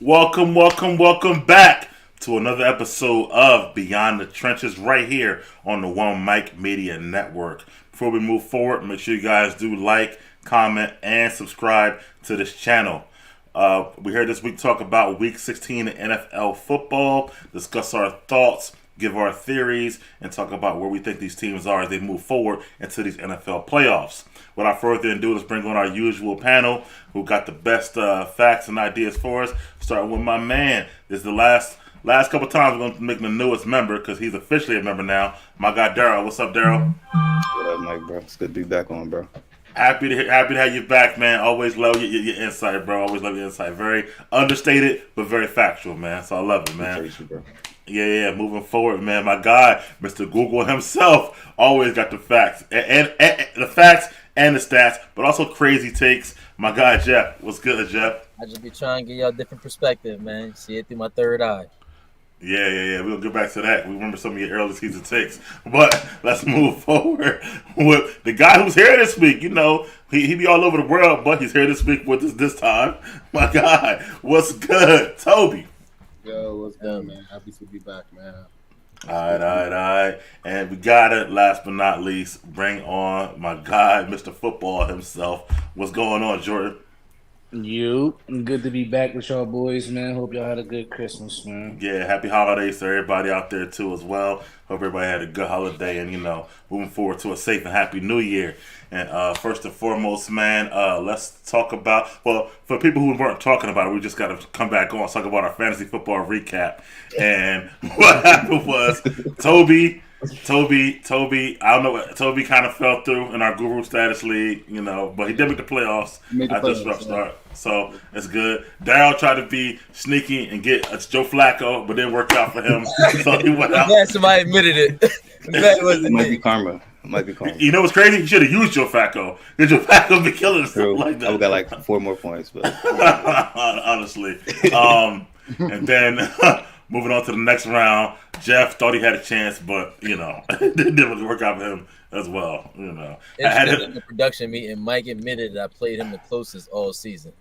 Welcome back to another episode of Beyond the Trenches right here on the One Mic Media Network. Before we move forward, make sure you guys do like, comment, and subscribe to this channel. We're here this week to talk about Week 16 in NFL football, discuss our thoughts, give our theories, and talk about where we think these teams are as they move forward into these NFL playoffs. Without further ado, let's bring on our usual panel who got the best facts and ideas for us. Starting with my man. This is the last couple times we're going to make the newest member because he's officially a member now. My guy Daryl. What's up, Daryl? What up, Mike, bro? It's good to be back on, bro. Happy to have you back, man. Always love your insight, bro. Always love your insight. Very understated, but very factual, man. So I love it, man. Appreciate you, bro. Yeah. Moving forward, man. My guy, Mr. Google himself, always got the facts and the facts and the stats, but also crazy takes. My guy Jeff. What's good, Jeff? I just be trying to give y'all a different perspective, man. See it through my third eye. Yeah. We'll get back to that. We remember some of your early season takes. But let's move forward with the guy who's here this week. You know, he be all over the world, but he's here this week with us this time. My guy, what's good? Toby. Yo, what's good, man? Happy to be back, man. All right. And we got it, last but not least, bring on my guy, Mr. Football himself. What's going on, Jordan? Good to be back with y'all boys, man. Hope y'all had a good Christmas, man. Yeah, happy holidays to everybody out there, too, as well. Hope everybody had a good holiday and, moving forward to a safe and happy new year. And first and foremost, man, let's talk about, for people who weren't talking about it, we just got to come back on and talk about our fantasy football recap. And what happened was Toby, I don't know what Toby kind of fell through in our Guru Status League, but he did make the playoffs after a rough start. So it's good. Daryl tried to be sneaky and get Joe Flacco, but didn't work out for him. So he went out. Yeah, somebody admitted it. It might be karma. You know what's crazy? He should have used Joe Flacco. Because Joe Flacco be killing stuff like that. I got like 4 more points, but honestly. And then moving on to the next round, Jeff thought he had a chance, but it didn't work out for him as well. In the production meeting, Mike admitted that I played him the closest all season.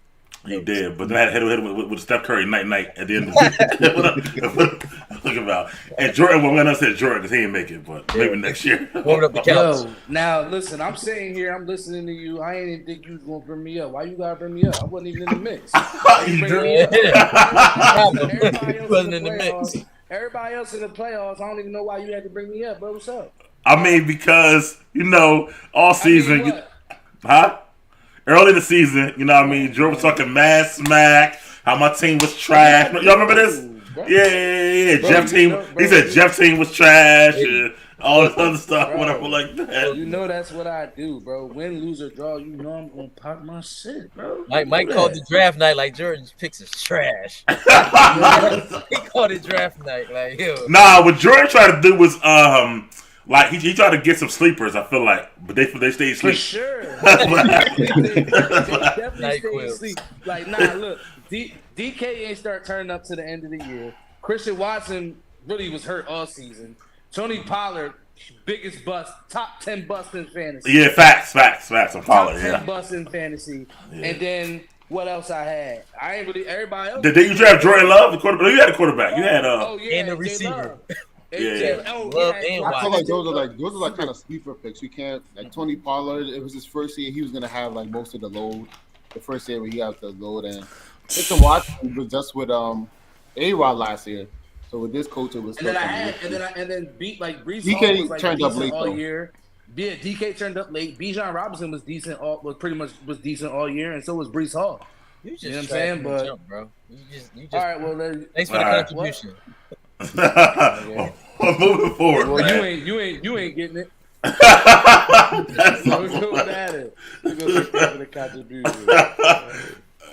You did, but then I had hit with Steph Curry night at the end of the season. Look about. And Jordan, well, when I said Jordan, because he didn't make it, but maybe next year. Warming up the couch. Yo, now listen, I'm sitting here, I'm listening to you. I ain't even think you was gonna bring me up. Why you gotta bring me up? I wasn't even in the mix. Wasn't in the mix. Everybody else in the playoffs, I don't even know why you had to bring me up, bro. What's up? I mean, because all season, early in the season, Jordan was talking mad smack, how my team was trash. Y'all remember this? Yeah. Jeff team. He said Jeff team was trash and all this other stuff, whatever like that. You know that's what I do, bro. Win, lose, or draw, you know I'm gonna pop my shit, bro. Mike called the draft night like Jordan's picks is trash. He called it draft night like, yo. Nah, what Jordan tried to do was like he tried to get some sleepers, I feel like, but they stayed asleep. For sure. That's what happened. They definitely stayed asleep. Like, look, DK ain't start turning up to the end of the year. Christian Watson really was hurt all season. Tony Pollard, biggest bust, top 10 bust in fantasy. Yeah, facts on Pollard. Top 10 bust in fantasy. Yeah. And then what else I had? I ain't really everybody else. Did you draft Jordan Love, the quarterback? You had a quarterback. You had and the receiver. Yeah. I feel like those are kind of sleeper picks. You can't like Tony Pollard. It was his first year. He was gonna have like most of the load. The first year where he had the load, and it's a watch. He was just with A-Rod last year. So with this coach, it was. And then beat like Brees. DK was, like, turned up late all though. year. Yeah, DK turned up late. Bijan Robinson was decent. Was decent all year, and so was Brees Hall. You just know what I'm saying, but jump, bro. You just. All right, well, thanks for the contribution. Well, moving forward, well, man. you ain't getting it. That's so we're going at it. We're going to for the contribution.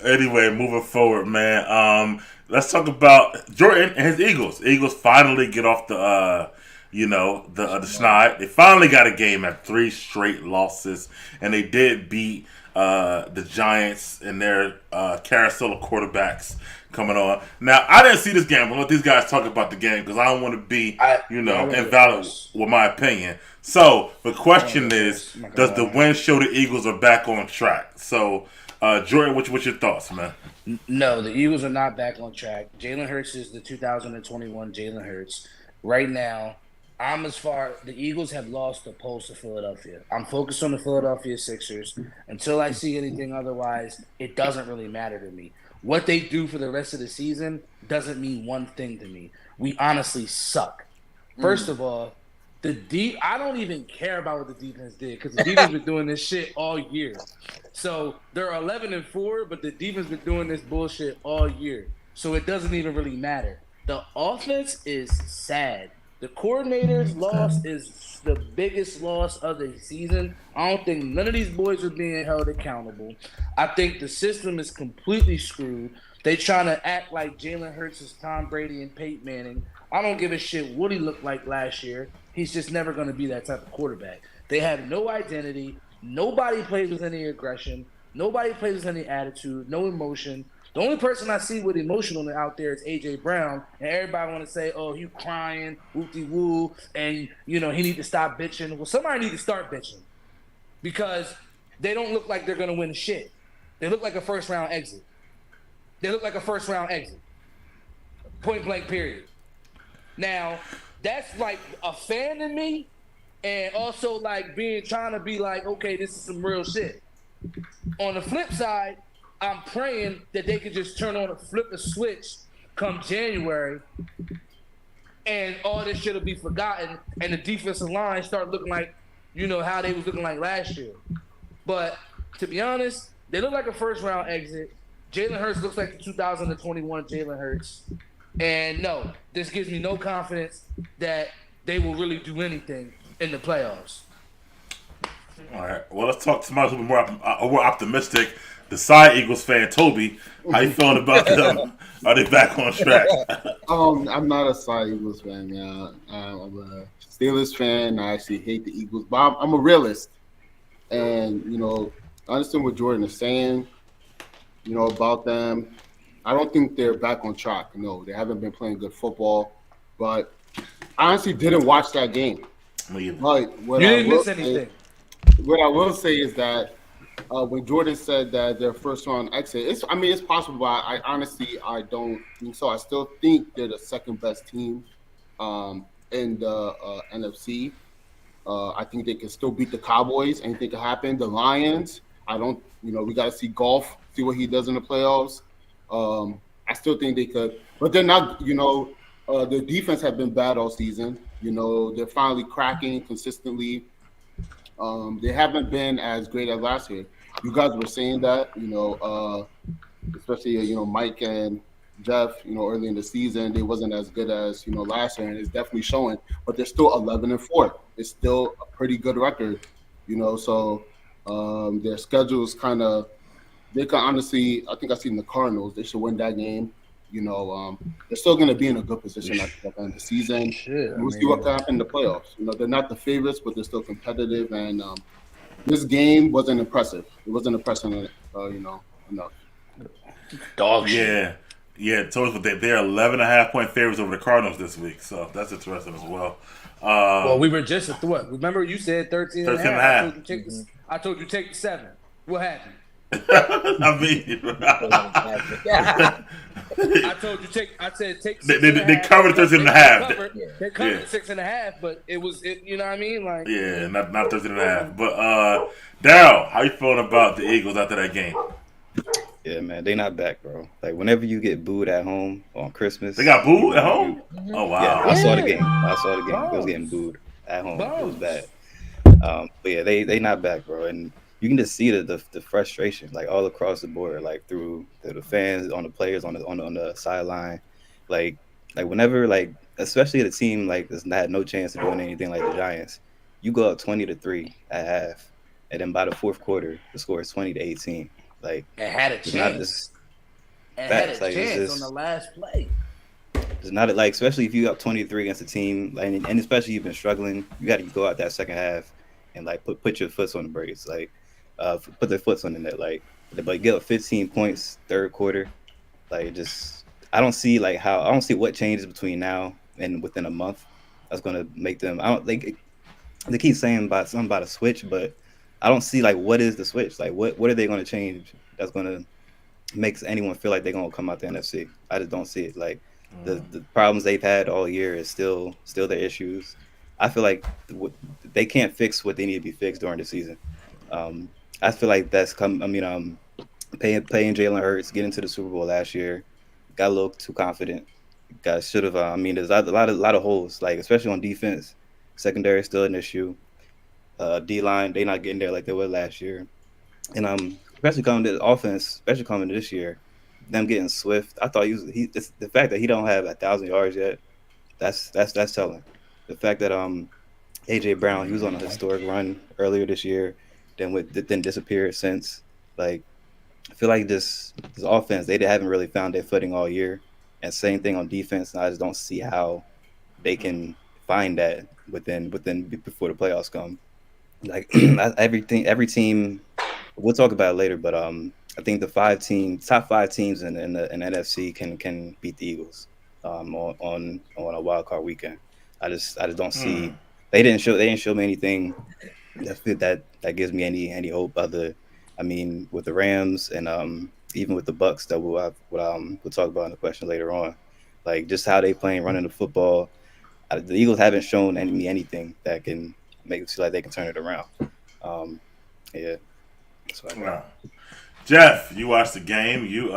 Anyway, moving forward, man. Let's talk about Jordan and his Eagles. Eagles finally get off the schneid. They finally got a game after 3 straight losses, and they did beat the Giants and their carousel of quarterbacks coming on. Now, I didn't see this game. I'm going to let these guys talk about the game because I don't want to be, invalid with my opinion. So, the question is, does the win show the Eagles are back on track? So, Jordan, what's your thoughts, man? No, the Eagles are not back on track. Jalen Hurts is the 2021 Jalen Hurts. Right now, the Eagles have lost the pulse of Philadelphia. I'm focused on the Philadelphia Sixers. Until I see anything otherwise, it doesn't really matter to me. What they do for the rest of the season doesn't mean one thing to me. We honestly suck. First of all, I don't even care about what the defense did because the defense been doing this shit all year. So they're 11-4, but the defense been doing this bullshit all year. So it doesn't even really matter. The offense is sad. The coordinator's loss is the biggest loss of the season. I don't think none of these boys are being held accountable. I think the system is completely screwed. They trying to act like Jalen Hurts is Tom Brady and Peyton Manning. I don't give a shit what he looked like last year. He's just never going to be that type of quarterback. They have no identity. Nobody plays with any aggression. Nobody plays with any attitude, no emotion. The only person I see with emotion out there is A.J. Brown, and everybody want to say, oh, he crying, woo-de-woo, and, he need to stop bitching. Well, somebody need to start bitching because they don't look like they're going to win shit. They look like a first-round exit. Point blank, period. Now, that's like a fan in me and also like trying to be like, okay, this is some real shit. On the flip side, I'm praying that they could just flip a switch come January and all this shit will be forgotten and the defensive line start looking like, how they was looking like last year. But to be honest, they look like a first-round exit. Jalen Hurts looks like the 2021 Jalen Hurts. And no, this gives me no confidence that they will really do anything in the playoffs. All right. Well, let's talk to somebody who's more optimistic. The side Eagles fan, Toby. How you feeling about them? Are they back on track? I'm not a side Eagles fan, man. I'm a Steelers fan. I actually hate the Eagles, but I'm a realist. And, I understand what Jordan is saying, about them. I don't think they're back on track. No, they haven't been playing good football. But I honestly didn't watch that game. But you didn't miss anything. What I will say is that when Jordan said that their first round exit, it's possible, but I honestly don't think so. I still think they're the second best team in the NFC. I think they can still beat the Cowboys. Anything can happen. The Lions, we got to see Goff, see what he does in the playoffs. I still think they could, but they're not, the defense have been bad all season. They're finally cracking consistently. They haven't been as great as last year. You guys were saying that, especially, Mike and Jeff, early in the season, they wasn't as good as, last year, and it's definitely showing, but they're still 11-4. It's still a pretty good record, so their schedule is kind of, they can honestly, I think I've seen the Cardinals. They should win that game. They're still going to be in a good position at the end of the season. We'll see what can happen in the playoffs. They're not the favorites, but they're still competitive. And this game wasn't impressive. It wasn't impressive, enough. Dog shit. Yeah. Totally. They're 11.5-point favorites over the Cardinals this week, so that's interesting as well. Well, we were just at what? Remember you said 13.5. I told you take the 7. What happened? I mean, I told you take. I said take. They covered 13.5. They covered 6.5, but it was. You know what I mean? Like not 13.5. But Daryl, how you feeling about the Eagles after that game? Yeah, man, they not back, bro. Like whenever you get booed at home on Christmas, they got booed at home. Oh wow! Yeah, I saw the game. It was getting booed at home. It was bad. But yeah, they not back, bro, and you can just see the frustration like all across the board, like through the fans, on the players, on the sideline, like whenever especially the team has had no chance of doing anything like the Giants, you go up 20-3 at half, and then by the fourth quarter the score is 20-18. Like it had a chance. Had a chance on the last play. It's not especially if you up 23 against a team, and especially you've been struggling, you got to go out that second half and put your foot on the brakes, put their foot on the net, but get up 15 points third quarter, I don't see what changes between now and within a month that's gonna make them. They keep saying something about a switch, but I don't see like what is the switch. Like what are they going to change that's going to make anyone feel like they're going to come out the NFC? I just don't see it. Like the problems they've had all year is still their issues. I feel like they can't fix what they need to be fixed during the season. I feel like that's come. I mean, paying Jalen Hurts, getting to the Super Bowl last year, got a little too confident. Should have. I mean, there's a lot of holes, like especially on defense. Secondary is still an issue. D line, they not getting there like they were last year, and especially coming to the offense, especially coming to this year, them getting Swift. I thought it's the fact that he don't have 1,000 yards yet. That's telling. The fact that AJ Brown, he was on a historic run earlier this year, then disappeared since. Like, I feel like this offense, they haven't really found their footing all year. And same thing on defense. And I just don't see how they can find that within before the playoffs come. Like every team, we'll talk about it later. But I think the top 5 teams in the NFC can beat the Eagles on a wild card weekend. I just don't see. They didn't show me anything that gives me any hope other. I mean, with the Rams and even with the Bucks that we'll talk about in the question later on, like just how they playing running the football. The Eagles haven't shown me anything that can make it feel like they can turn it around. Yeah, that's what I got. Jeff, you watched the game. You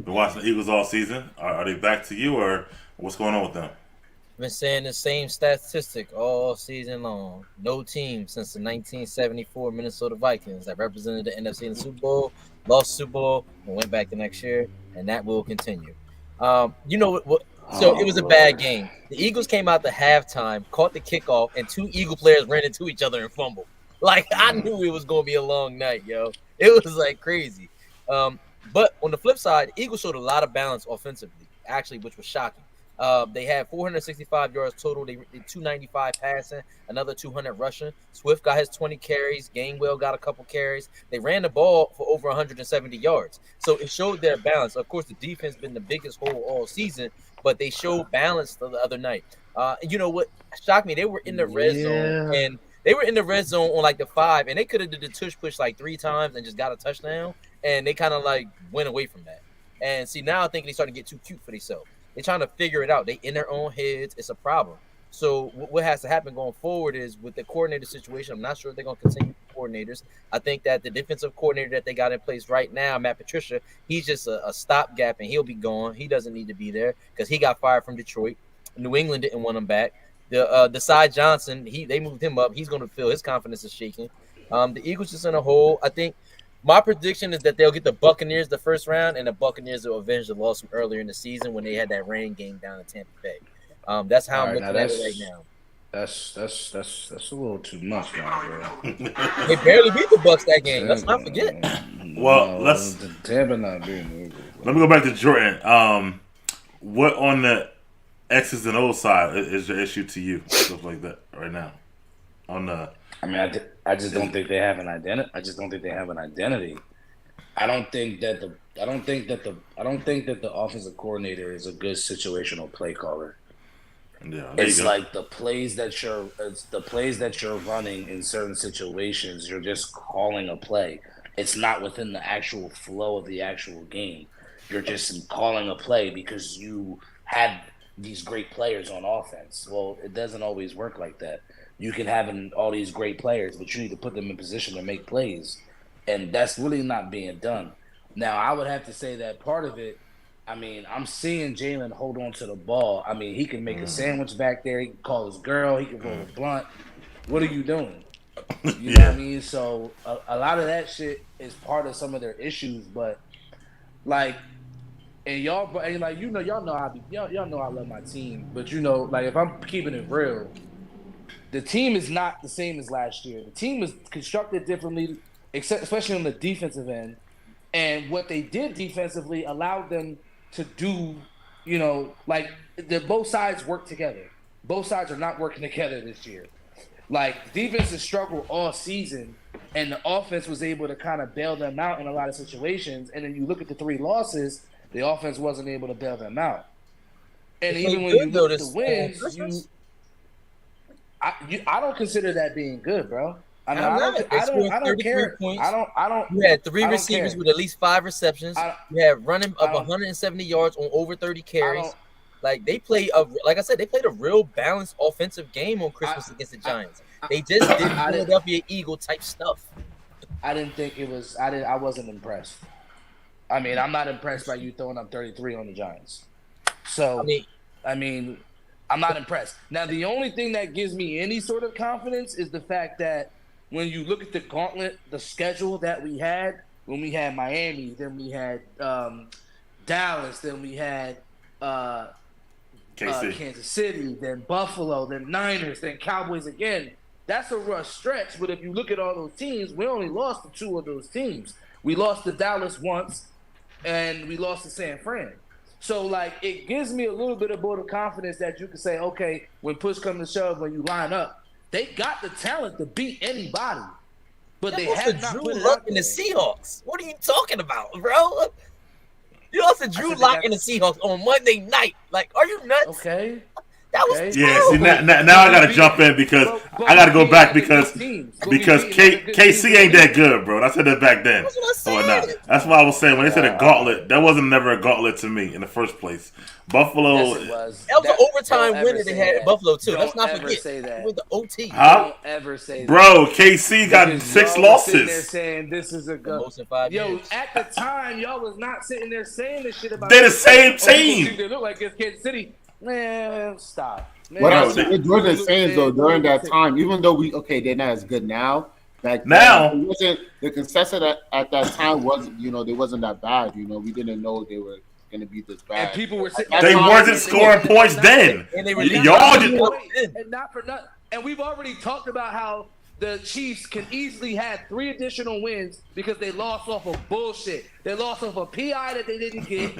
been watching the Eagles all season. Are they back to you, or what's going on with them? Been saying the same statistic all season long. No team since the 1974 Minnesota Vikings that represented the NFC in the Super Bowl, lost Super Bowl, and went back the next year, and that will continue. You know what? So it was a bad game. The Eagles came out the halftime, caught the kickoff, and 2 Eagle players ran into each other and fumbled. Like, I knew it was going to be a long night, yo. It was, like, crazy. But on the flip side, the Eagles showed a lot of balance offensively, actually, which was shocking. They had 465 yards total. They 295 passing, another 200 rushing. Swift got his 20 carries. Gainwell got a couple carries. They ran the ball for over 170 yards. So it showed their balance. Of course, the defense been the biggest hole all season, but they showed balance the other night. You know what shocked me? They were in the red zone, and they were in the red zone on like the 5, and they could have did the tush push like 3 times and just got a touchdown, and they kind of like went away from that. And see, now I think they starting to get too cute for themselves. They're trying to figure it out. They in their own heads. It's a problem. So what has to happen going forward is with the coordinator situation, I'm not sure if they're going to continue coordinators. I think that the defensive coordinator that they got in place right now, Matt Patricia, he's just a stopgap, and he'll be gone. He doesn't need to be there because he got fired from Detroit. New England didn't want him back. The Desai Johnson, they moved him up. He's going to feel his confidence is shaking. The Eagles just in a hole. I think my prediction is that they'll get the Buccaneers the first round, and the Buccaneers will avenge the loss from earlier in the season when they had that rain game down in Tampa Bay. That's how I'm looking at it right now. That's a little too much, now, bro. They barely beat the Bucs that game. Let's not forget. Well, Tampa not being. Let me go back to Jordan. What on the X's and O's side is your issue to you? Stuff like that right now. I mean, I just don't think they have an identity. I just don't think they have an identity. I don't think that the offensive coordinator is a good situational play caller. Yeah, it's like the plays that you're running in certain situations. You're just calling a play. It's not within the actual flow of the actual game. You're just calling a play because you have these great players on offense. Well, it doesn't always work like that. You can have all these great players, but you need to put them in position to make plays. And that's really not being done. Now, I would have to say that part of it, I mean, I'm seeing Jalen hold on to the ball. I mean, he can make a sandwich back there. He can call his girl. He can roll a blunt. What are you doing? You know what I mean? So a lot of that shit is part of some of their issues. But, like, and y'all know y'all know I love my team. But, you know, like, if I'm keeping it real, the team is not the same as last year. The team is constructed differently, especially on the defensive end. And what they did defensively allowed them to do, you know, like both sides work together. Both sides are not working together this year. Like, defense has struggled all season, and the offense was able to kind of bail them out in a lot of situations. And then you look at the 3 losses, the offense wasn't able to bail them out. And even when you look at the wins, I don't consider that being good, bro. I mean, I don't care. Points. I don't. You had 3 receivers with at least 5 receptions. You had running of 170 yards on over 30 carries. Like they played like I said, they played a real balanced offensive game on Christmas against the Giants. They just did Philadelphia Eagle type stuff. I didn't think it was. I wasn't impressed. I mean, I'm not impressed by you throwing up 33 on the Giants. So I mean, I'm not impressed. Now, the only thing that gives me any sort of confidence is the fact that when you look at the gauntlet, the schedule that we had, when we had Miami, then we had Dallas, then we had Kansas City, then Buffalo, then Niners, then Cowboys again. That's a rough stretch, but if you look at all those teams, we only lost to 2 of those teams. We lost to Dallas once, and we lost to San Fran. So, like, it gives me a little bit of vote of confidence that you can say, okay, when push comes to shove, when you line up, they got the talent to beat anybody, but they have not put it out in the Seahawks. What are you talking about, bro? You lost to Drew Lock in the Seahawks on Monday night. Like, are you nuts? Okay. That was see now I gotta jump in because I gotta go back because KC ain't that good, bro. I said that back then. That's why I was saying when they said a gauntlet, that wasn't never a gauntlet to me in the first place. Buffalo. Yes, it was. That was an overtime winner they had at Buffalo too. Let's not forget. Say that. With the OT. Don't ever say that. Bro, KC got 6 losses. They're saying this is a good. Most in 5 years. At the time, y'all was not sitting there saying this shit about. They're the same team. They look like it's Kansas City. Man, stop. Man, what I'm saying during the Saints though, during that time, even though they're not as good now. Back now, then, it wasn't the consensus at that time was they wasn't that bad. We didn't know they were going to be this bad. And people were they wasn't scoring points then. And they were y'all just and not for nothing. And we've already talked about how the Chiefs can easily have 3 additional wins because they lost off of bullshit. They lost off a PI that they didn't get.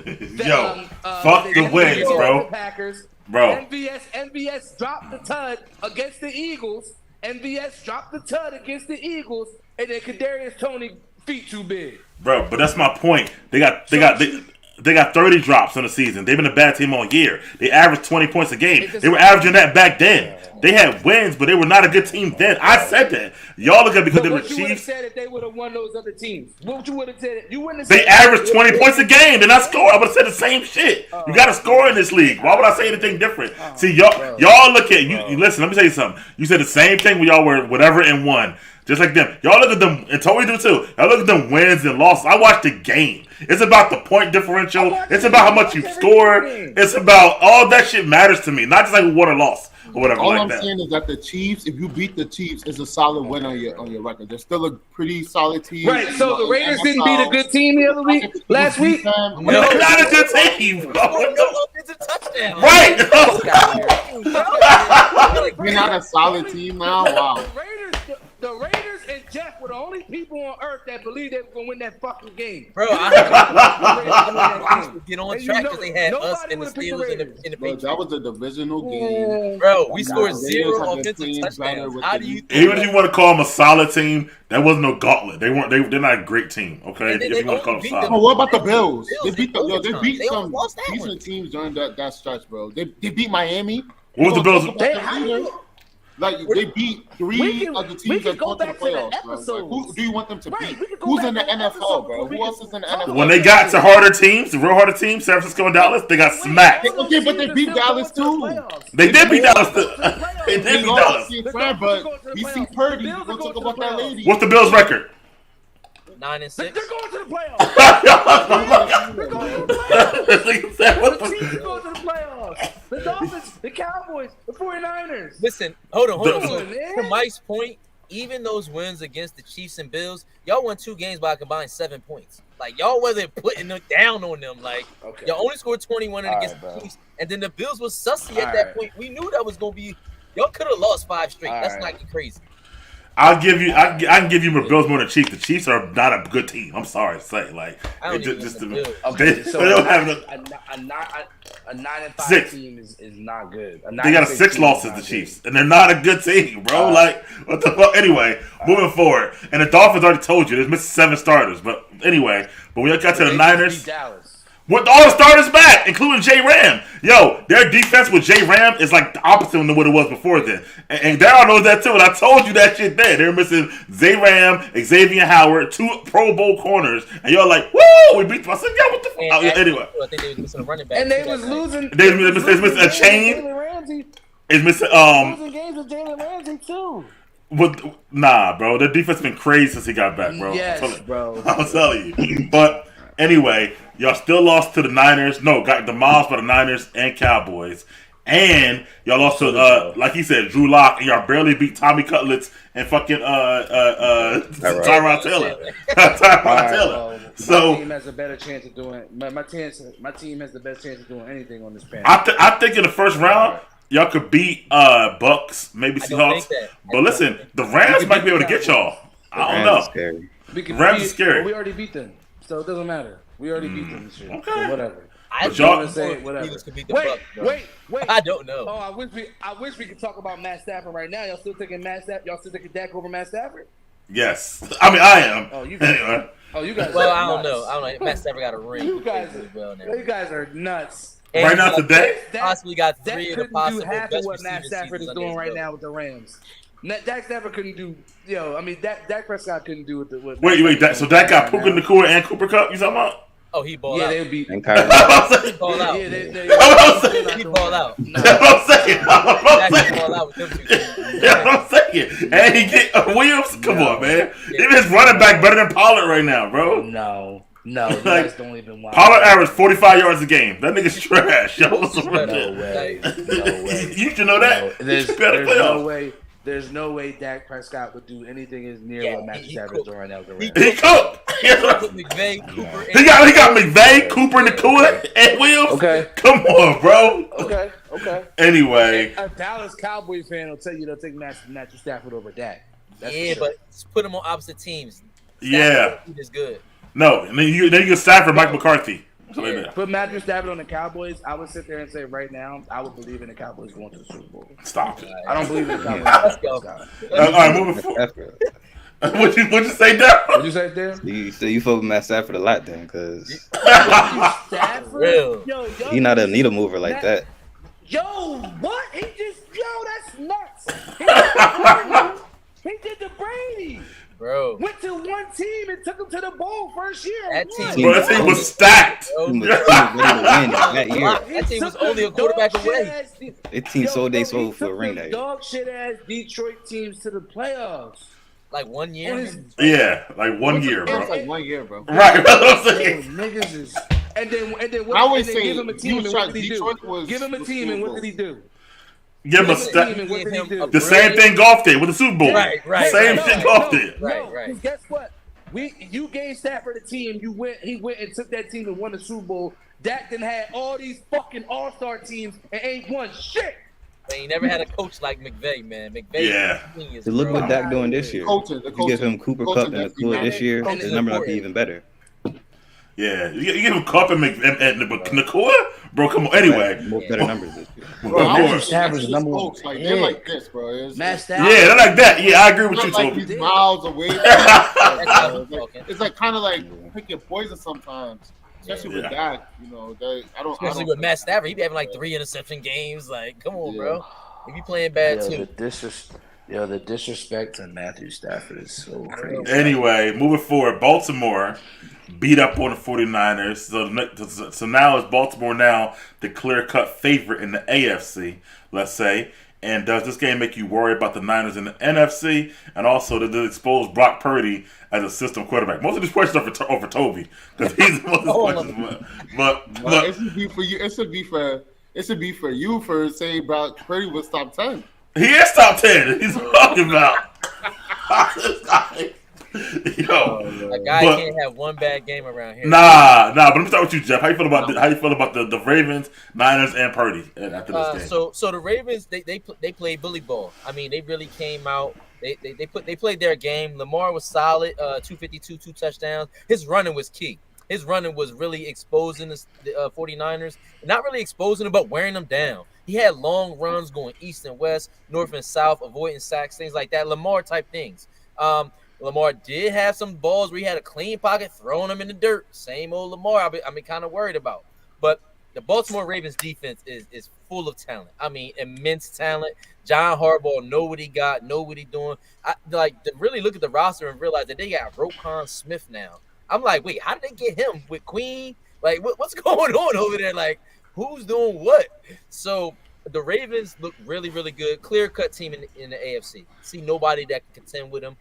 Fuck the wins, bro. Packers. Bro. MVS dropped the tud against the Eagles. MVS dropped the tud against the Eagles, and then Kadarius Toney feet too big. Bro, but that's my point. They got 30 drops on the season. They've been a bad team all year. They averaged 20 points a game. They were averaging that back then. They had wins, but they were not a good team then. I said that. Y'all look at it because they were Chiefs. What you would have said if they would have won those other teams? What you would have said? You wouldn't have said they averaged 20 points a game. They're not scoring. I would have said the same shit. You got to score in this league. Why would I say anything different? See, y'all look at you. Listen, let me tell you something. You said the same thing when y'all were whatever and won. Just like them. Y'all look at them, and Tony do too. Y'all look at them wins and losses. I watched the game. It's about the point differential. It's about how much you score. It's about all that shit matters to me. Not just like who won or lost or whatever all like I'm that. saying is that the Chiefs, if you beat the Chiefs, is a solid win on your record. They're still a pretty solid team. Right, so the Raiders didn't beat a good team the other week, last week? No, they're not a good team, bro. It's a touchdown. Right. We're not a solid team now? Wow. The Raiders and Jeff were the only people on earth that believed they were going to win that fucking game. Bro, I get on track because they had us and the Steelers in the Patriots. That was a divisional game. Bro, we scored 0 offensive touchdowns. How do you even if you want to call them a solid team, that wasn't no gauntlet. They're not a great team, okay? If you want to call them solid. What about the Bills? They beat some decent teams during that stretch, bro. They beat Miami. What was the Bills? Like they beat 3 of the teams that go to the playoffs. Bro. Like, who do you want them to beat? Who's in the NFL, bro? Who else is in the NFL? When they got to harder teams, the real harder teams, San Francisco and Dallas, they got smacked. Okay, but they beat Dallas too. They did beat Dallas too. They did beat Dallas. But we see Purdy. We'll talk about that lady. What's the Bills' record? 9-6. They're going to the playoffs. They're going to the playoffs. The Chiefs are going to the playoffs. The Dolphins, the Cowboys, the 49ers. Listen, hold on. To Mike's point, even those wins against the Chiefs and Bills, y'all won 2 games by a combined 7 points. Like, y'all wasn't putting them down on them. Like, y'all only scored 21 against the Chiefs. And then the Bills was sussy at that point. We knew that was going to be – y'all could have lost 5 straight. That's not crazy. I can give you the Bills more than Chiefs. The Chiefs are not a good team. I'm sorry to say, like they don't have a 9-5 team is not good. They got 6 losses, the Chiefs, and they're not a good team, bro. Like what the fuck? Anyway, moving forward, and the Dolphins already told you they're missing 7 starters. But anyway, when we got to the Niners, With all the starters back, including J Ram. Yo, their defense with J Ram is like the opposite of what it was before then. And Daryl knows that too. And I told you that shit then. They're missing J Ram, Xavier Howard, 2 Pro Bowl corners. And y'all like, woo, we beat them. I said, yeah, what the fuck? Anyway. I think they was missing a running back. And they was losing. They missing a chain. Jalen Ramsey. It's missing, Losing games with Jalen Ramsey, too. Nah, bro. Their defense been crazy since he got back, bro. Yes, bro. I'm telling you. But anyway, y'all still lost to the Niners. No, got demolished by the Niners and Cowboys. And y'all lost to, like he said, Drew Lock. And y'all barely beat Tommy Cutlets and fucking Tyrod Taylor. Tyrod Taylor. So my team has a better chance of doing. My team has the best chance of doing anything on this panel. I think in the first round, y'all could beat Bucks, maybe Seahawks. But listen, the Rams might be able to get y'all. I don't know. Rams is scary. Well, we already beat them, so it doesn't matter. We already beat them this year. Okay. So whatever. I But y'all- don't say whatever. Wait. Wait. I don't know. Oh, I wish we could talk about Matt Stafford right now. Y'all still taking Matt Stafford? Y'all still taking Dak over Matt Stafford? Yes. I mean, I am. Oh, you guys. Anyway. Oh, you guys. Well, are I don't nuts. know. Matt Stafford got a ring. You guys are nuts. And Right now, he today? possibly got Dak 3 of the couldn't do possible half best of what Matt receivers Stafford is under doing his right belt. now with the Rams. Dak Stafford couldn't do. Dak Prescott couldn't do it. Wait. So Dak got Puka Nacua and Cooper Cup? You talking about? Oh, he balled Yeah, out. they would be. And Kyrie. He balled out. Yeah, they He balled out. That's what I'm saying. Dak balled out with them two. That's what I'm saying. And he get Williams. Come on, man. Even his running back better than Pollard right now, bro. No, you guys don't even watch. Pollard averaged 45 yards a game. That nigga's trash. Yo, what's No way. You should know that. There's You better play no off. way. There's no way Dak Prescott would do anything as near what Matt Stafford is doing right now with the Rams. He cooked. He put McVay, Cooper, He got McVay, Cooper, Nacua, and Williams. Okay. Come on, bro. Okay. Anyway, A Dallas Cowboys fan will tell you they'll take Matthew Stafford over Dak. That's for Yeah, sure. but just put him on opposite teams. yeah. Stafford is good. No, and then you get Stafford, Mike McCarthy. So Yeah. yeah. Put Matthew Stafford on the Cowboys. I would sit there and say right now, I would believe in the Cowboys going to the Super Bowl. Stop it. I don't believe in the Cowboys. Let's go. All right, moving forward. What'd you say, Daryl? What'd you say there? You fuck with Matt Stafford a lot then, because Stafford? Real. Yo, he not a needle mover like that. Yo, what? That's nuts. He did the Brady. Bro. Went to one team and took him to the bowl first year. That What? team- Bro, that team was stacked. Bro. He was ready to win that year. That team was took the only a quarterback dog away. shit ass- Their team Yo, sold they bro, he sold for a took ring the that year. dog shit ass Detroit teams to the playoffs. Like 1 year. On his- Yeah, like 1 year, It's bro. like 1 year, bro. Right, that's what I'm Yo, saying. niggas is. And then I always and then say give him a team and Detroit- what did he do? Detroit was- Give him a was team and what Super did he do? Give him a Give him a team step. and what did he Give him do? a The same thing Golf did with the Super Bowl. Right. Same shit Golf did. Right. Because guess what? You gave Stafford a team. He went and took that team and won the Super Bowl. Dak then had all these fucking all-star teams and ain't won shit. Man, he never had a coach like McVay, man. McVay Yeah. is a genius, So look bro. what Dak doing this year. Coaching, the You give him Cooper coaching Cup and definitely Nacua this matters. year, Coaching his number might be important. even better. Yeah, you give him Cup and Nacua? Bro, come on. Anyway. More better numbers this year. Bro, I More. was Stafford's just number one folks, like they're like this, bro. It's Matt it's Stafford. Yeah, they're like that. Yeah, I agree with you, not like Toby. he's miles away. That's how I'm talking. It's like kind of like picking poison sometimes, especially with Dak. You know, I don't. Especially with Matt Stafford, he be having like 3 interception games. Like, come on, bro. He be playing bad too. The disrespect to Matthew Stafford is so crazy. Anyway, moving forward, Baltimore beat up on the 49ers. So now is Baltimore now the clear-cut favorite in the AFC, let's say. And does this game make you worry about the Niners in the NFC? And also, does it expose Brock Purdy as a system quarterback? Most of these questions are for Toby, because he's the most questions. But it should be for you. It should be for you for saying Brock Purdy was top 10. he is top 10. He's talking about. Yo, A guy but- can't have one bad game around here. Nah. But let me start with you, Jeff. How you feel about the Ravens, Niners, and Purdy after this game? So the Ravens they played bully ball. I mean, they really came out. They played their game. Lamar was solid. 252, 2 touchdowns. His running was key. His running was really exposing the 49ers. Not really exposing them, but wearing them down. He had long runs going east and west, north and south, avoiding sacks, things like that. Lamar type things. Lamar did have some balls where he had a clean pocket, throwing them in the dirt. Same old Lamar. I'm kind of worried about. But the Baltimore Ravens defense is full of talent. I mean, immense talent. John Harbaugh know what he got, know what he doing. I like to really look at the roster and realize that they got Roquan Smith now. I'm like, wait, how did they get him with Queen? Like, what's going on over there? Like, who's doing what? So the Ravens look really, really good. Clear cut team in the AFC. See nobody that can contend with them.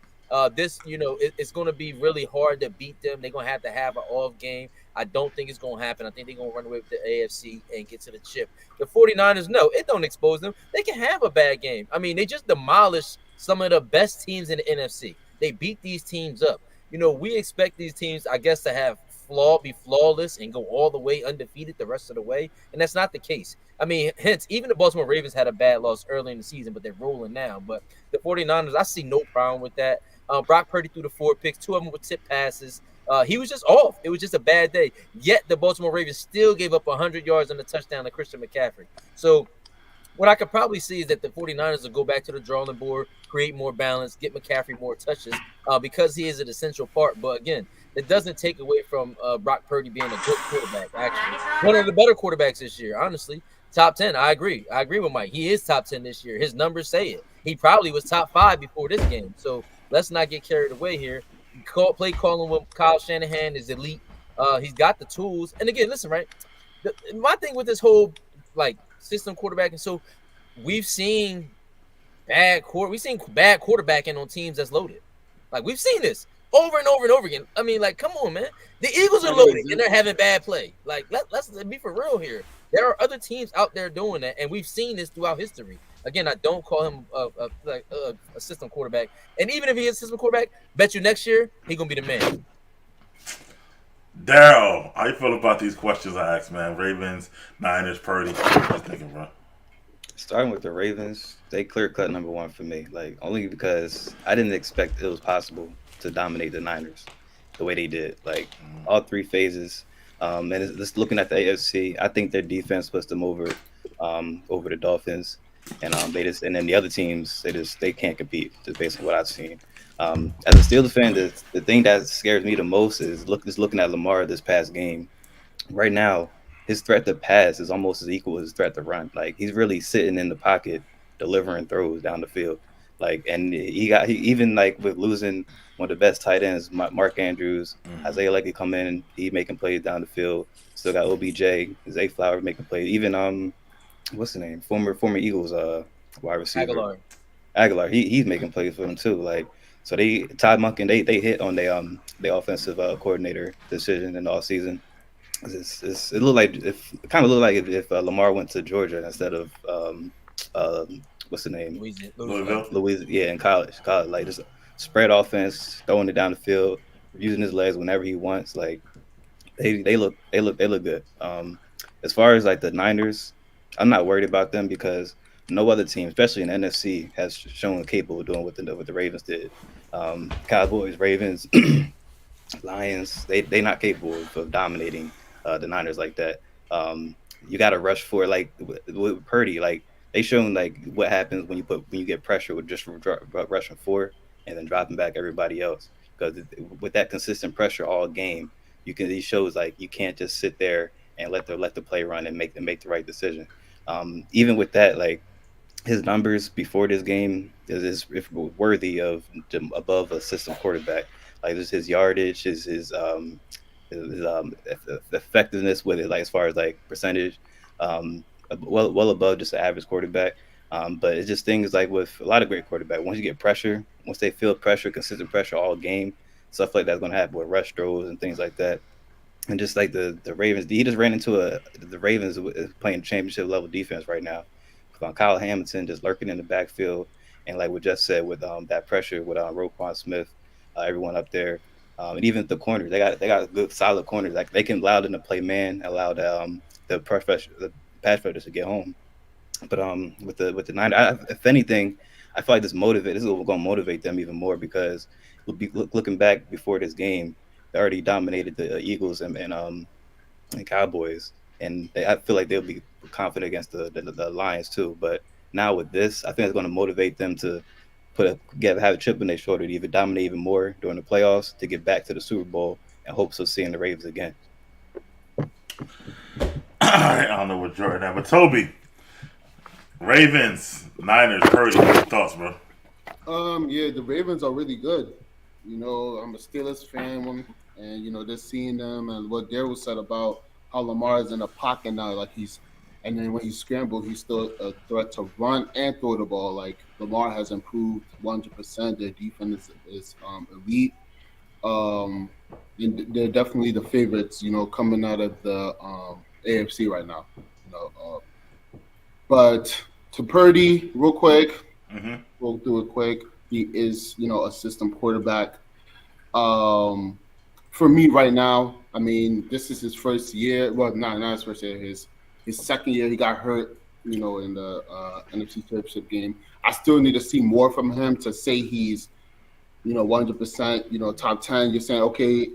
This, it's going to be really hard to beat them. They're going to have an off game. I don't think it's going to happen. I think they're going to run away with the AFC and get to the chip. The 49ers, no, it don't expose them. They can have a bad game. I mean, they just demolished some of the best teams in the NFC. They beat these teams up. We expect these teams, I guess, to have be flawless and go all the way undefeated the rest of the way, and that's not the case. I mean, hence, even the Baltimore Ravens had a bad loss early in the season, but they're rolling now. But the 49ers, I see no problem with that. Brock Purdy threw the 4 picks, 2 of them were tip passes. He was just off. It was just a bad day. Yet the Baltimore Ravens still gave up 100 yards on the touchdown to Christian McCaffrey. So what I could probably see is that the 49ers will go back to the drawing board, create more balance, get McCaffrey more touches because he is an essential part. But again, it doesn't take away from Brock Purdy being a good quarterback, actually. One of the better quarterbacks this year, honestly. Top 10, I agree. I agree with Mike. He is top 10 this year. His numbers say it. He probably was top 5 before this game. So let's not get carried away here. Play calling with Kyle Shanahan is elite. He's got the tools. And again, listen, right? My thing with this whole system quarterbacking, so we've seen bad quarterbacking on teams that's loaded. Like we've seen this over and over and over again. I mean, come on, man. The Eagles are loaded and they're having bad play. Let's be for real here. There are other teams out there doing that, and we've seen this throughout history. Again, I don't call him a system quarterback. And even if he is a system quarterback, bet you next year he's gonna be the man. Daryl, how you feel about these questions I asked, man? Ravens, Niners, Purdy. What you thinking, bro? Starting with the Ravens, they clear cut number 1 for me. Only because I didn't expect it was possible to dominate the Niners the way they did. All 3 phases. And just looking at the AFC, I think their defense puts them over the Dolphins, and and then the other teams they can't compete just based on what I've seen. As a Steelers fan, the thing that scares me the most is looking at Lamar this past game. Right now, his threat to pass is almost as equal as his threat to run. He's really sitting in the pocket, delivering throws down the field. And even with losing one of the best tight ends, Mark Andrews, Isaiah Likely come in, he making plays down the field. Still got OBJ, Zay Flowers making plays. Even what's the name? Former Eagles wide receiver Aguilar. He's making plays for them too. So Todd Monken, they hit on the offensive coordinator decision in the offseason. It looked like if Lamar went to Georgia instead of what's the name? Louisiana, yeah, in college, just spread offense, throwing it down the field, using his legs whenever he wants. They look good. As far as the Niners, I'm not worried about them because no other team, especially in the NFC, has shown capable of doing what the Ravens did. Cowboys, Ravens, Lions, they not capable of dominating the Niners like that. You got to rush for with Purdy. They shown what happens when you get pressure with just rushing 4 and then dropping back everybody else. Because with that consistent pressure all game, he shows you can't just sit there and let the play run and make the right decision. Even with that, his numbers before this game is worthy of above a system quarterback. Just his yardage, his effectiveness with it, as far as percentage, well above just an average quarterback. But it's just things with a lot of great quarterbacks. Once you get pressure, once they feel pressure, consistent pressure all game, stuff like that's going to happen with rush throws and things like that. And just the Ravens, he just ran into the Ravens playing championship level defense right now. Kyle Hamilton just lurking in the backfield, and like we just said with that pressure with Roquan Smith, everyone up there, and even the corners, they got good solid corners. They can allow them to play man, allow the pass rushers to get home. But with the Niners, if anything, I feel like this is going to motivate them even more because looking back before this game, they already dominated the Eagles and Cowboys, and I feel like they'll be confident against the Lions too. But now with this, I think it's going to motivate them to have a chip in their shoulder to even dominate even more during the playoffs to get back to the Super Bowl in hopes of seeing the Ravens again. I don't know what Jordan had, but Toby, Ravens, Niners, Purdy. What your thoughts, bro? Yeah, the Ravens are really good. You know, I'm a Steelers fan, and you know, just seeing them and what Daryl said about how Lamar is in the pocket now, like and then when he scrambled, he's still a threat to run and throw the ball. Like Lamar has improved 100%. Their defense is elite. And they're definitely the favorites, you know, coming out of the AFC right now. You know, but to Purdy, real quick, we'll do it quick. He is, you know, a system quarterback. For me right now, I mean, this is his first year. Well, not his first year. His second year, he got hurt, you know, in the NFC Championship game. I still need to see more from him to say he's, you know, 100%, you know, top 10. You're saying, okay,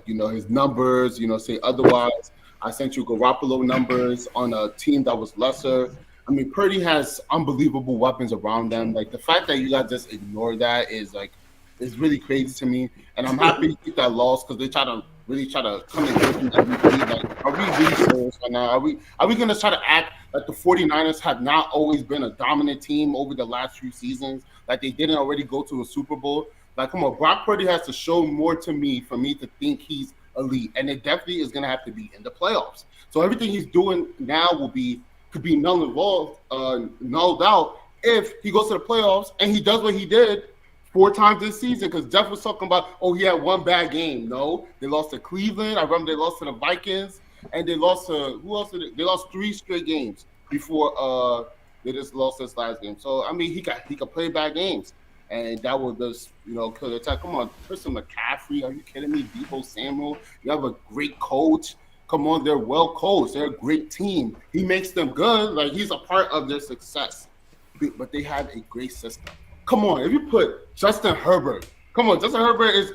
you know, his numbers, you know, say otherwise. I sent you Garoppolo numbers on a team that was lesser. I mean, Purdy has unbelievable weapons around them. Like, the fact that you guys just ignore that is really crazy to me. And I'm happy to keep that loss because they try to come and get me every week. Like, are we really serious right now? Are we going to try to act like the 49ers have not always been a dominant team over the last few seasons? Like, they didn't already go to a Super Bowl? Like, come on, Brock Purdy has to show more to me for me to think he's elite. And it definitely is going to have to be in the playoffs. So everything he's doing now could be nulled out if he goes to the playoffs and he does what he did 4 times this season. Because Jeff was talking about, he had one bad game. No, they lost to Cleveland. I remember they lost to the Vikings, and they lost to who else? They lost 3 straight games before they just lost this last game. So I mean, he could play bad games, and that would just, you know, kill the attack. Come on, Christian McCaffrey, are you kidding me? Deebo Samuel, you have a great coach. Come on, they're well coached. They're a great team. He makes them good. Like, he's a part of their success. But they have a great system. Come on, if you put Justin Herbert, Justin Herbert is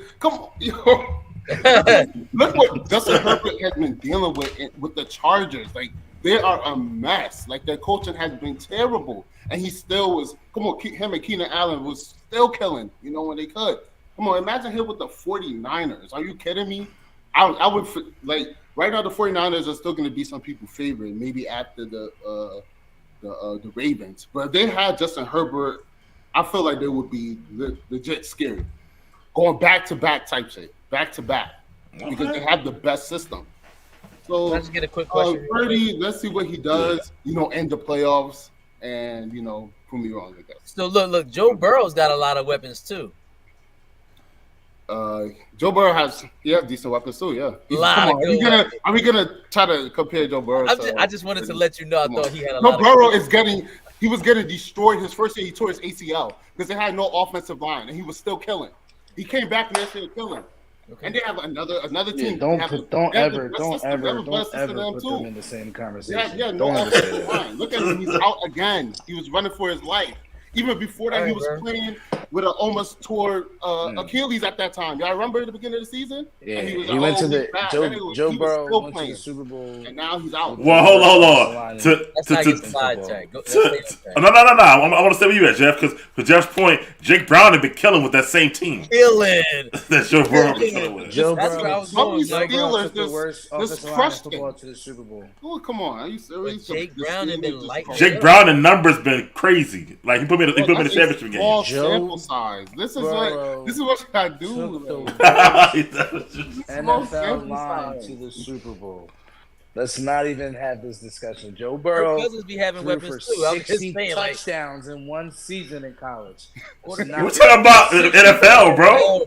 look what Justin Herbert has been dealing with the Chargers. Like, they are a mess. Like, their coaching has been terrible, and he still was. Come on, him and Keenan Allen was still killing. You know, when they could. Come on, imagine him with the 49ers. Are you kidding me? I would like. Right now, the 49ers are still going to be some people's favorite, maybe after the Ravens. But if they had Justin Herbert, I feel like they would be legit scary. Going back-to-back type shit. Back-to-back. Because they have the best system. So, let's get a quick question. Purdy, let's see what he does, you know, in the playoffs. And, you know, prove me wrong, I guess. So, look, Joe Burrow's got a lot of weapons, too. Joe Burrow has decent weapons too. Yeah, are we gonna try to compare Joe Burrow? I just wanted to let you know. I thought he had a lot. Burrow was getting destroyed his first year. He tore his ACL because they had no offensive line, and he was still killing. He came back and they're still killing. Okay. And they have another team. Don't ever put them in the same conversation. Yeah, no offensive line. Look at him. He's out again. He was running for his life. Even before that, he was playing with an almost tore Achilles at that time. Y'all remember at the beginning of the season? Yeah, he went to the Joe Burrow went to the Super Bowl, and now he's out. Well, hold on. No. I want to stay with you, Jeff, because for Jeff's point, Jake Brown had been killing with that same team. That's Joe Burrow. Joe Burrow. Steelers, the worst offensive line in football to the Super Bowl. Oh, come on, are you serious? Jake Brown had been like Jake Brown in numbers been crazy. Like, he put me in the championship game. Sample size. This is what I do. NFL line to the Super Bowl. Let's not even have this discussion. Joe Burrow Cousins be having weapons too. 60 touchdowns in one season in college. We're talking about NFL,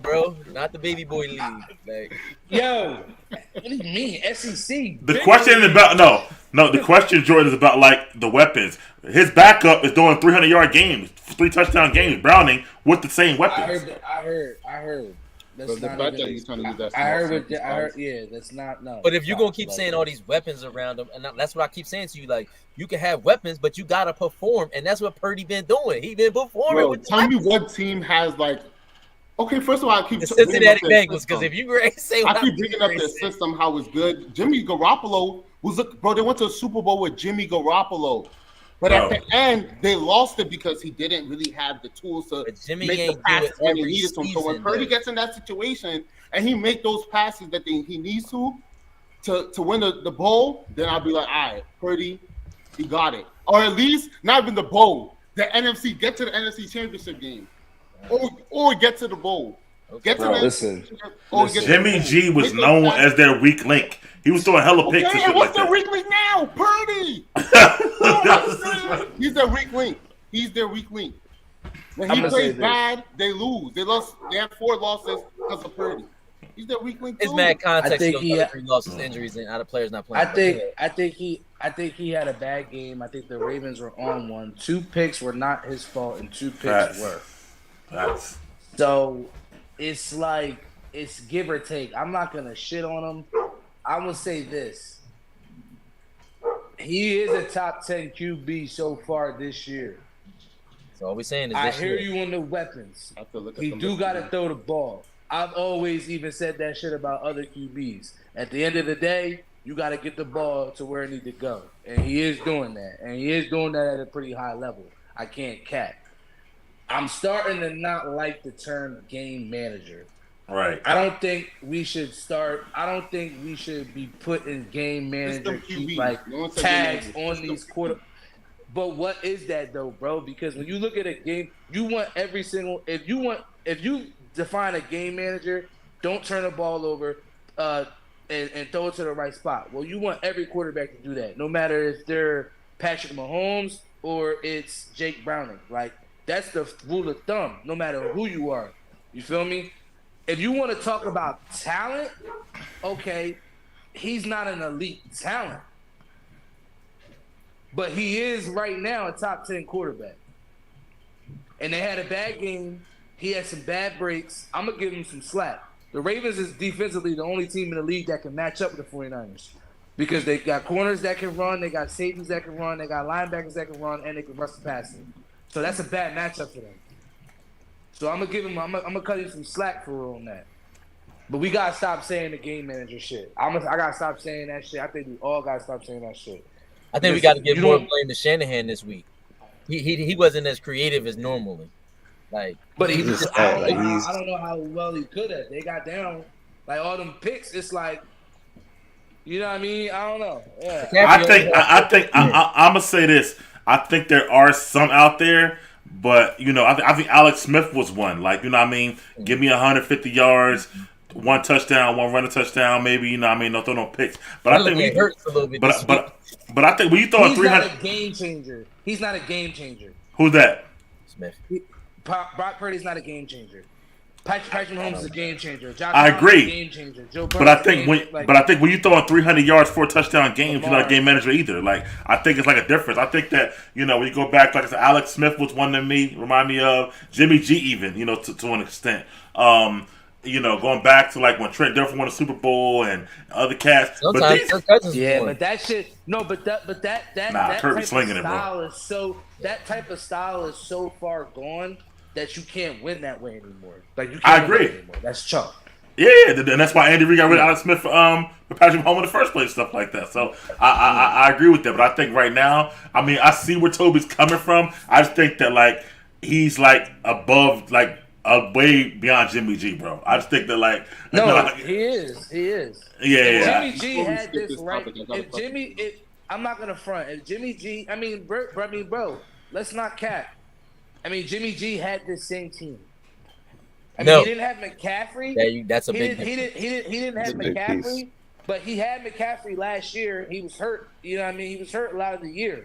bro. Not the baby boy league. Like, yo, what do you mean SEC? The question is about no. The question, Jordan, is about like the weapons. His backup is doing 300-yard games, 3 touchdown games. Browning with the same weapons. I heard. That's not I heard. Yeah, that's not no. But if you're gonna keep saying all these weapons around them, and that's what I keep saying to you, like, you can have weapons, but you gotta perform, and that's what Purdy been doing. He been performing. Bro, tell me what team has like. Okay, first of all, I keep the Cincinnati Bengals, because if you say I keep bringing up their system, how it's good. Jimmy Garoppolo was bro. They went to a Super Bowl with Jimmy Garoppolo. But at the end, they lost it because he didn't really have the tools to Jimmy make the ain't do passes it when he every needed to. So when season, Purdy though. gets in that situation and he make those passes that he needs to win the bowl, then I'll be like, all right, Purdy, he got it. Or at least not even the bowl, the NFC, get to the NFC Championship game, or get to the bowl. Get to Bro, the listen. or get to the Jimmy bowl. G was Make those known passes. as their weak link. He was throwing hella picks and Okay, shit and like what's their that. weak link now? Purdy. He's their weak link. He's their weak link. When he I'ma say plays this. bad, they lose. They lost. They had 4 losses because of Purdy. He's their weak link. It's too. mad context. I think Of he- other 3 losses, injuries, and other players not playing. I think he had a bad game. I think the Ravens were on one. 2 picks were not his fault, and 2 picks Facts. were. Facts. So it's like it's give or take. I'm not gonna shit on him. I'm gonna say this. He is a top 10 QB so far this year. So all we saying is I this hear year. you on the weapons. I have to look at He some do of gotta the- throw the ball. I've always even said that shit about other QBs. At the end of the day, you gotta get the ball to where it need to go. And he is doing that. And he is doing that at a pretty high level. I can't cap. I'm starting to not like the term game manager. Right. I don't think we should be putting game manager System QB. like No one said tags game manager. on these quarter. But what is that though, bro? Because when you look at a game, you want every single. If you define a game manager, don't turn the ball over, and throw it to the right spot. Well, you want every quarterback to do that, no matter if they're Patrick Mahomes or it's Jake Browning. Like that's the rule of thumb. No matter who you are, you feel me? If you want to talk about talent, okay, he's not an elite talent. But he is right now a top 10 quarterback. And they had a bad game. He had some bad breaks. I'm going to give him some slack. The Ravens is defensively the only team in the league that can match up with the 49ers. Because they got corners that can run, they got safeties that can run, they got linebackers that can run, and they can rush the passer. So that's a bad matchup for them. So I'm gonna cut him some slack for real on that. But we gotta stop saying the game manager shit. I gotta stop saying that shit. I think we all gotta stop saying that shit. I think we got to give more blame to Shanahan this week. He wasn't as creative as normally. Like, But he He's just, a I stud. Like, don't know how well he could have. They got down like all them picks. It's like, you know what I mean? I don't know. Yeah. I'm gonna say this. I think there are some out there, but you know, I think Alex Smith was one. Like, you know what I mean? Give me 150 yards, 1 touchdown, 1 running touchdown, maybe. You know what I mean? No throw no picks. But I think it hurts a little bit. but I think when you throw He's 300, not a game changer. He's not a game changer. who's that? Smith. Brock Purdy's not a game changer. Patrick Mahomes is a game changer. Josh I Allen agree. is a game changer. Joe But I Burrow's think when you throw 300 yards for a touchdown games, you're not a game manager either. Like, I think it's like a difference. I think that, you know, when you go back, like I said, Alex Smith was one that remind me of Jimmy G even, you know, to an extent. You know, going back to like when Trent Dilfer won the Super Bowl and other cats. Sometimes but Cousins yeah, won. but that shit. No, but that Kirby type of slinging it, bro. style is so. That type of style is so far gone that you can't win that way anymore. Like you can't I win agree. that way anymore. That's chalk. yeah, and that's why Andy Reid got rid of Alex Smith for Patrick Mahomes in the first place, stuff like that. So I agree with that. But I think right now, I mean, I see where Toby's coming from. I just think that like he's like above like. Way beyond Jimmy G, bro. I just think that like He is. yeah. Jimmy G had this right. I'm not gonna front. If Jimmy G, bro, let's not cap. I mean, Jimmy G had this same team. I mean, he didn't have McCaffrey. That's a big. He didn't have McCaffrey, but he had McCaffrey last year. He was hurt. You know what I mean? He was hurt a lot of the year.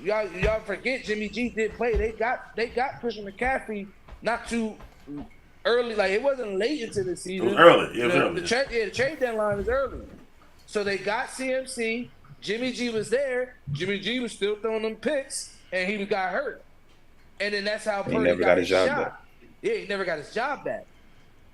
Y'all forget Jimmy G did play. They got Christian McCaffrey not too early. Like it wasn't late into the season. It was early. It was early. The trade deadline was early. So they got CMC. Jimmy G was there. Jimmy G was still throwing them picks, and he got hurt. And then that's how Purdy never got his job shot. back. Yeah, he never got his job back.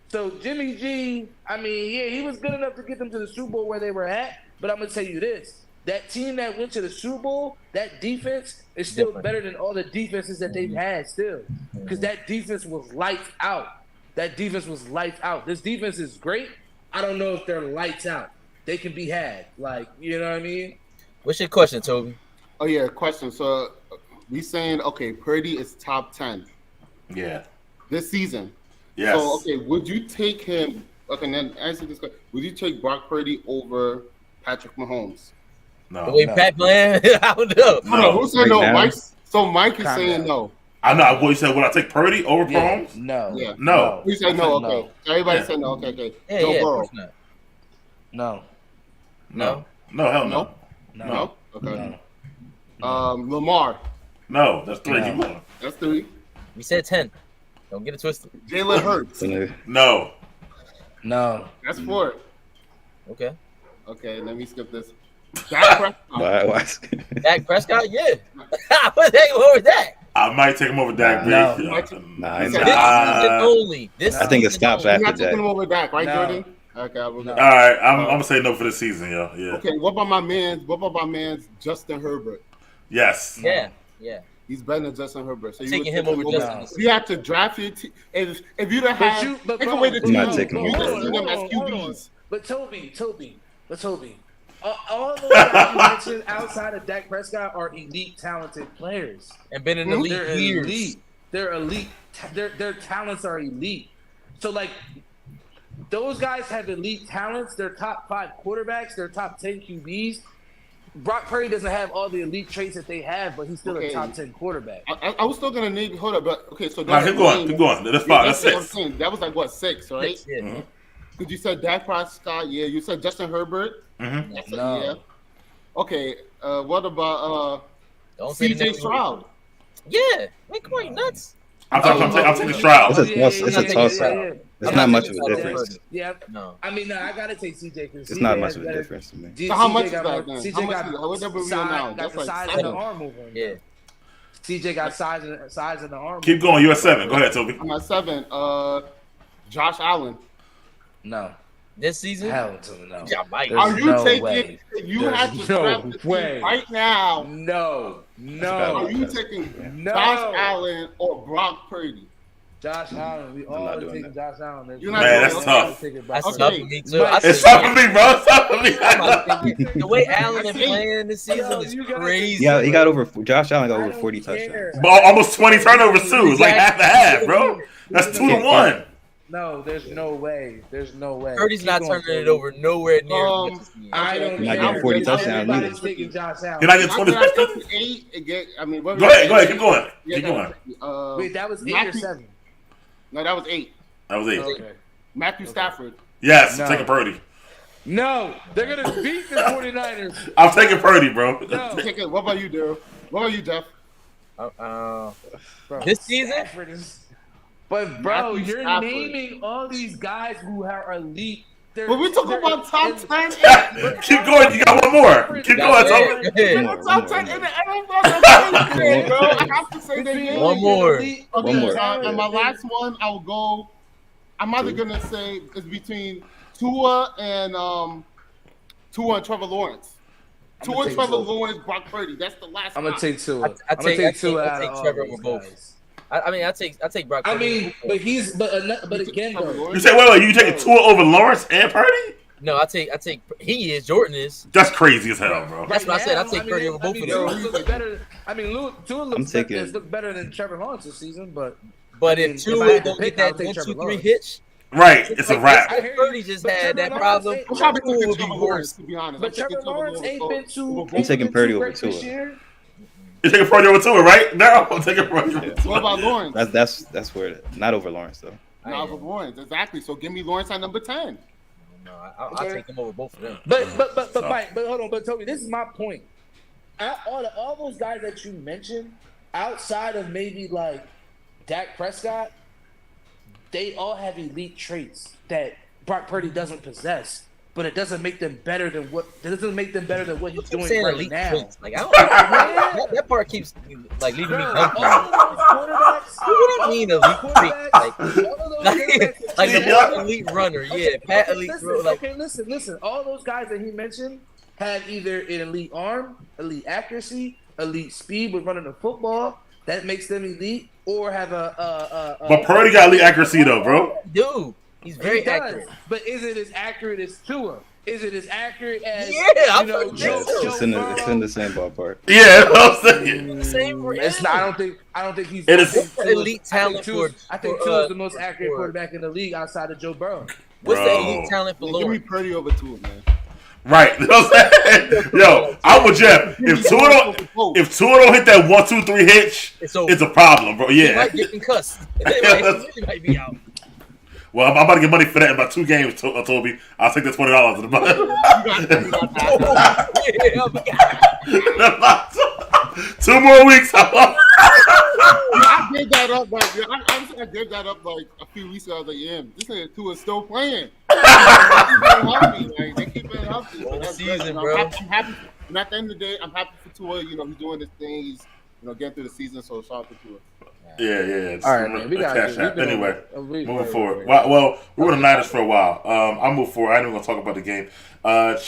So Jimmy G, I mean, yeah, he was good enough to get them to the Super Bowl where they were at. But I'm gonna tell you this: that team that went to the Super Bowl, that defense is still better than all the defenses that they've had still, because that defense was lights out. That defense was lights out. This defense is great. I don't know if they're lights out. They can be had. Like, you know what I mean? What's your question, Toby? Oh yeah, question. So we saying okay, Purdy is top 10 Yeah. this season. Yes. So okay, would you take him? Okay, then answer this question: would you take Brock Purdy over Patrick Mahomes? No. The way Pat playing, I don't know. No. Who said Right no? now? Mike. So Mike is Calm saying down. no. I know. What you said? Would I take Purdy over Yeah, Mahomes? no. Yeah. No. We said no. I Okay. Everybody Yeah. said no. Okay. Okay. Yeah, Joe yeah, of Burrow. course not. No. No. No. Hell no. No. No. Okay. No. Lamar. No. That's 3. No. Keep going. That's 3. We said 10. Don't get it twisted. Jalen Hurts. No. No. That's 4. Okay. Okay. Let me skip this. Dak Prescott. Why? Dak Prescott, yeah. what was that? I might take him over Dak. No. Brees. Nah, I This ain't season Nah. only. This I think it season stops only. after You're not taking that. him over Dak, right, No. Jordan? Okay. I will go. No. All right. I'm gonna say no for this season, yo. Yeah. Okay. What about my man's Justin Herbert? Yes. Yeah, yeah. He's better than Justin Herbert. So you Taking would him take over Justin. No. If you have to draft your team, if you'd have had, but take bro, away the but team, I'm not taking you him just over. see them as Hold on. QBs. But Toby, all those guys you mentioned outside of Dak Prescott are elite, talented players. And been in the league They're years. elite. They're elite. Their talents are elite. So like, those guys have elite talents. They're top 5 quarterbacks. They're top 10 QBs. Brock Purdy doesn't have all the elite traits that they have, but he's still Okay. a top 10 quarterback. I was still gonna need. Hold up, but okay. So Nah, keep going. Keep going. That's 5. That's what I'm 6. saying. That was like what 6, right? Yeah. Mm-hmm. Because you said Dak Prescott, yeah. You said Justin Herbert. Mm-hmm. That's No. yeah. Okay. What about Don't say the C.J. name. Stroud? Yeah. Man, come on, you nuts. I'm taking Stroud. It's a toss. It's a toss-up. It's not much of a taking difference. Stroud. Yeah, No. I mean, no, I gotta take CJ because It's not much of a difference to me. So how much is got that more- then? CJ How much got is that? What number are we on now? got That's the like size 7. and the arm movement. Yeah. CJ got size and the arm. Keep going. You at 7. Go ahead, Toby. I'm at 7. Josh Allen. No, This season? hell to the no. Yeah, Mike. There's Are you no taking? way. If you There's had to no draft the team way. right now, No, are no, you taking no. Josh Allen or Brock Purdy? Josh Allen. We all not are doing taking Josh Allen. You're not Man, doing that's that. tough. That's Okay. tough for me too. Mike, It's tough for me, bro. It's tough for me. The way Allen is That's it. playing this season Yo, is you gotta- crazy. Yeah, he got over. Josh Allen got over 40 care. touchdowns. But almost 20 turnovers too. It's like half and half, bro. That's 2 to 1. No, there's no way. There's no way. Purdy's Keep not going, turning it Toby. over nowhere near. Um, as much as he is. I don't You're not care. getting 40 touchdowns Everybody's either. taking Josh Allen. You're not getting How 20 did I touchdowns? get to 8 and get? I mean, what Go ahead. Keep going. Yeah, Keep going. Wait, that was 8 or Matthew- 7? No, that was 8. That was 8. Okay. Matthew Stafford. Yes, No. I'm taking Purdy. No, they're gonna beat the 49ers. I'm taking Purdy, bro. No. Take it. What about you, Daryl? What about you, Jeff? Bro, This season? Stafford is- But bro, Matthew you're Stafford. naming all these guys who are elite. But we talk about top 10. Keep going. You got one more. Keep going, Toby. Hey, One more, Top one 10 more. in the NFL. That's crazy, bro. I have to say their name. One more. Okay, One more. and my last one, I'll go. I'm either gonna say it's between Tua and Trevor Lawrence. Tua, take Trevor Tua. Lawrence, Brock Purdy. That's the last. I'm gonna spot. take Tua. I I'm gonna take Tua I out take of all Trevor these over both. guys. I mean, I take Brock. I Purdy mean, over but both. again Trevor though. You say, wait, you taking Tua over Lawrence and Purdy? No, I take. He is. Jordan is. That's crazy as hell, bro. That's what I said. I now, take Purdy over both of Tua them. looks better. I mean, Tua looks taking- has looked better than Trevor Lawrence this season, but But I mean, if if I Tua had to don't pick, get I'll that take 1, Trevor 2, 3 Lawrence. hitch, Right. It's a wrap. I hear you. Purdy just But had Trevor that problem. Lawrence I'm probably Tua taking would be Trevor Lawrence, worse. to be honest. But I'm taking Trevor Lawrence ain't been too. I'm taking Purdy over great this Tua. year. You're taking Purdy over Tua, right? No, I'm taking Purdy over Yeah. What Tua. about Lawrence? That's where not over Lawrence though. Not over Lawrence, exactly. So give me Lawrence at number 10. No, I'll take him over both of them. But Mike, but hold on, but Toby, this is my point. All those guys that you mentioned, outside of maybe like Dak Prescott, they all have elite traits that Brock Purdy doesn't possess. But it doesn't make them better than what. It doesn't make them better than what he's Keep doing saying right elite now. traits. Like I don't. that part keeps like leaving me Bro, dumb. all of those quarterbacks. What do you mean elite trait? Like, all of those quarterbacks- like the Yeah. more elite runner, yeah. Pat elite, listen, like listen. All those guys that he mentioned had either an elite arm, elite accuracy, elite speed with running the football. That makes them elite, or have a But Purdy got elite accuracy, though, bro. dude, he's very He does, accurate. but is it as accurate as Tua? Is it as accurate as I'm Joe it's in the same ballpark. Yeah, I'm saying. It's not. I don't think he's. It is elite talent I think Tua is the most accurate quarterback in the league outside of Joe Burrow. What's the elite talent for Give me Lawrence? Purdy over Tua, man. right. You know what I'm saying? Yo, I'm with Jeff. If Tua don't hit that 1, 2, 3 hitch, it's a problem, bro. Yeah. He might get concussed. He might be out. Well, I'm about to get money for that in about 2 games, Toby. I'll take that $20 in about 2 more weeks. I gave that up, I gave that up like a few weeks ago. I was like, yeah, this nigga Tua is still playing. They keep it healthy. So that's season, good. bro. I'm happy. And at the end of the day, I'm happy for Tua. You know, he's doing this thing. He's getting through the season. So shout out to Tua. Yeah. All right, man. We got anyway. Moving forward. Well, we were the Niners for a while. I'll move forward. I ain't even gonna talk about the game. What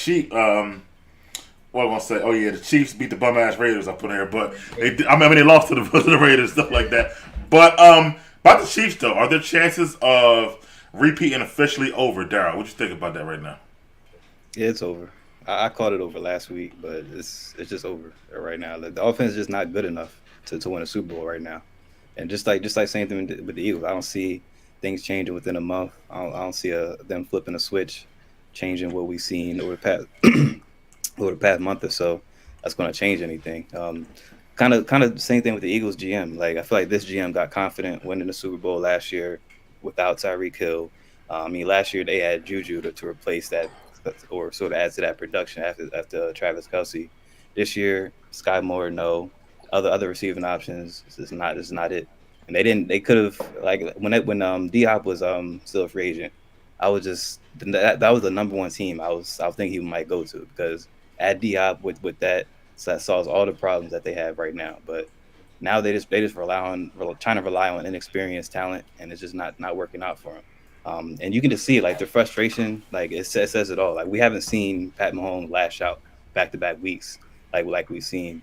am I gonna say? Oh yeah, the Chiefs beat the bum ass Raiders. I put in here, but they lost to the Raiders, stuff like that. But about the Chiefs though, are there chances of repeating officially over? Darryl, what you think about that right now? Yeah, it's over. I called it over last week, but it's just over right now. The offense is just not good enough to win a Super Bowl right now. And just like same thing with the Eagles, I don't see things changing within a month. I don't see them flipping a switch, changing what we've seen over the past month or so. That's going to change anything. Kind of the same thing with the Eagles GM. Like I feel like this GM got confident winning the Super Bowl last year without Tyreek Hill. Last year they had Juju to replace that or sort of add to that production after Travis Kelce. This year, Sky Moore, no. Other receiving options is not it. And they could have like when D-Hop was still a free agent, I was just that was the number one team I was thinking he might go to, because at D-Hop with that solves all the problems that they have right now. But now they just trying to rely on inexperienced talent, and it's just not working out for them. And you can just see like the frustration, like it says it all. Like we haven't seen Pat Mahomes lash out back-to-back weeks like we've seen.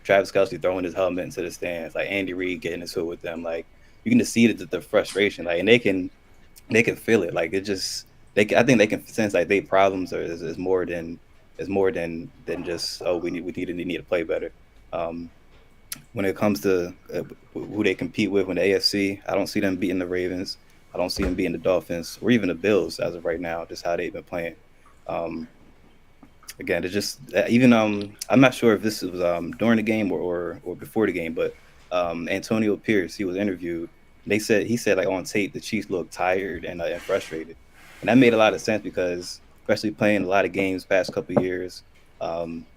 Travis Kelce throwing his helmet into the stands, like Andy Reid getting into it with them. Like you can just see the frustration, like, and they can feel it. Like it just I think they can sense like their problems is more than just we need to play better. When it comes to who they compete with in the AFC, I don't see them beating the Ravens. I don't see them beating the Dolphins or even the Bills as of right now, just how they've been playing. Again, it's just even I'm not sure if this was during the game or before the game, but Antonio Pierce, he was interviewed. He said like on tape the Chiefs looked tired and frustrated, and that made a lot of sense because especially playing a lot of games past couple of years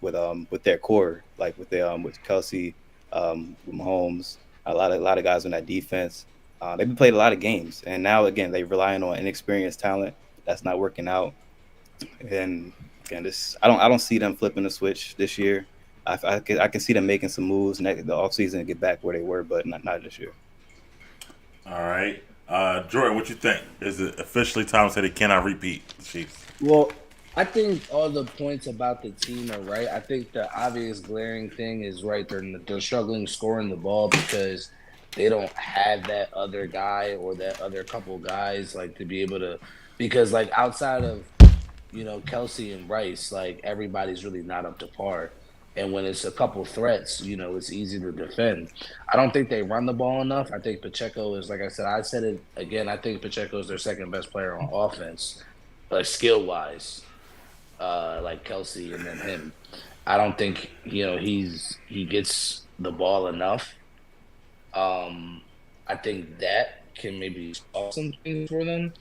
with their core, like with Kelce, with Mahomes, a lot of guys on that defense. They've played a lot of games, and now again they're relying on inexperienced talent that's not working out. And again, I don't see them flipping the switch this year. I can see them making some moves next the offseason and get back where they were, but not this year. All right, Jordan, what you think? Is it officially time to say they cannot repeat the Chiefs? Well, I think all the points about the team are right. I think the obvious glaring thing is right. They're struggling scoring the ball because they don't have that other guy or that other couple guys like to be able to, because like outside of Kelce and Rice, like everybody's really not up to par. And when it's a couple threats, it's easy to defend. I don't think they run the ball enough. I think Pacheco is, like I said it again, I think Pacheco is their second best player on offense, like skill wise, like Kelce and then him. I don't think, he gets the ball enough. I think that can maybe solve some things for them.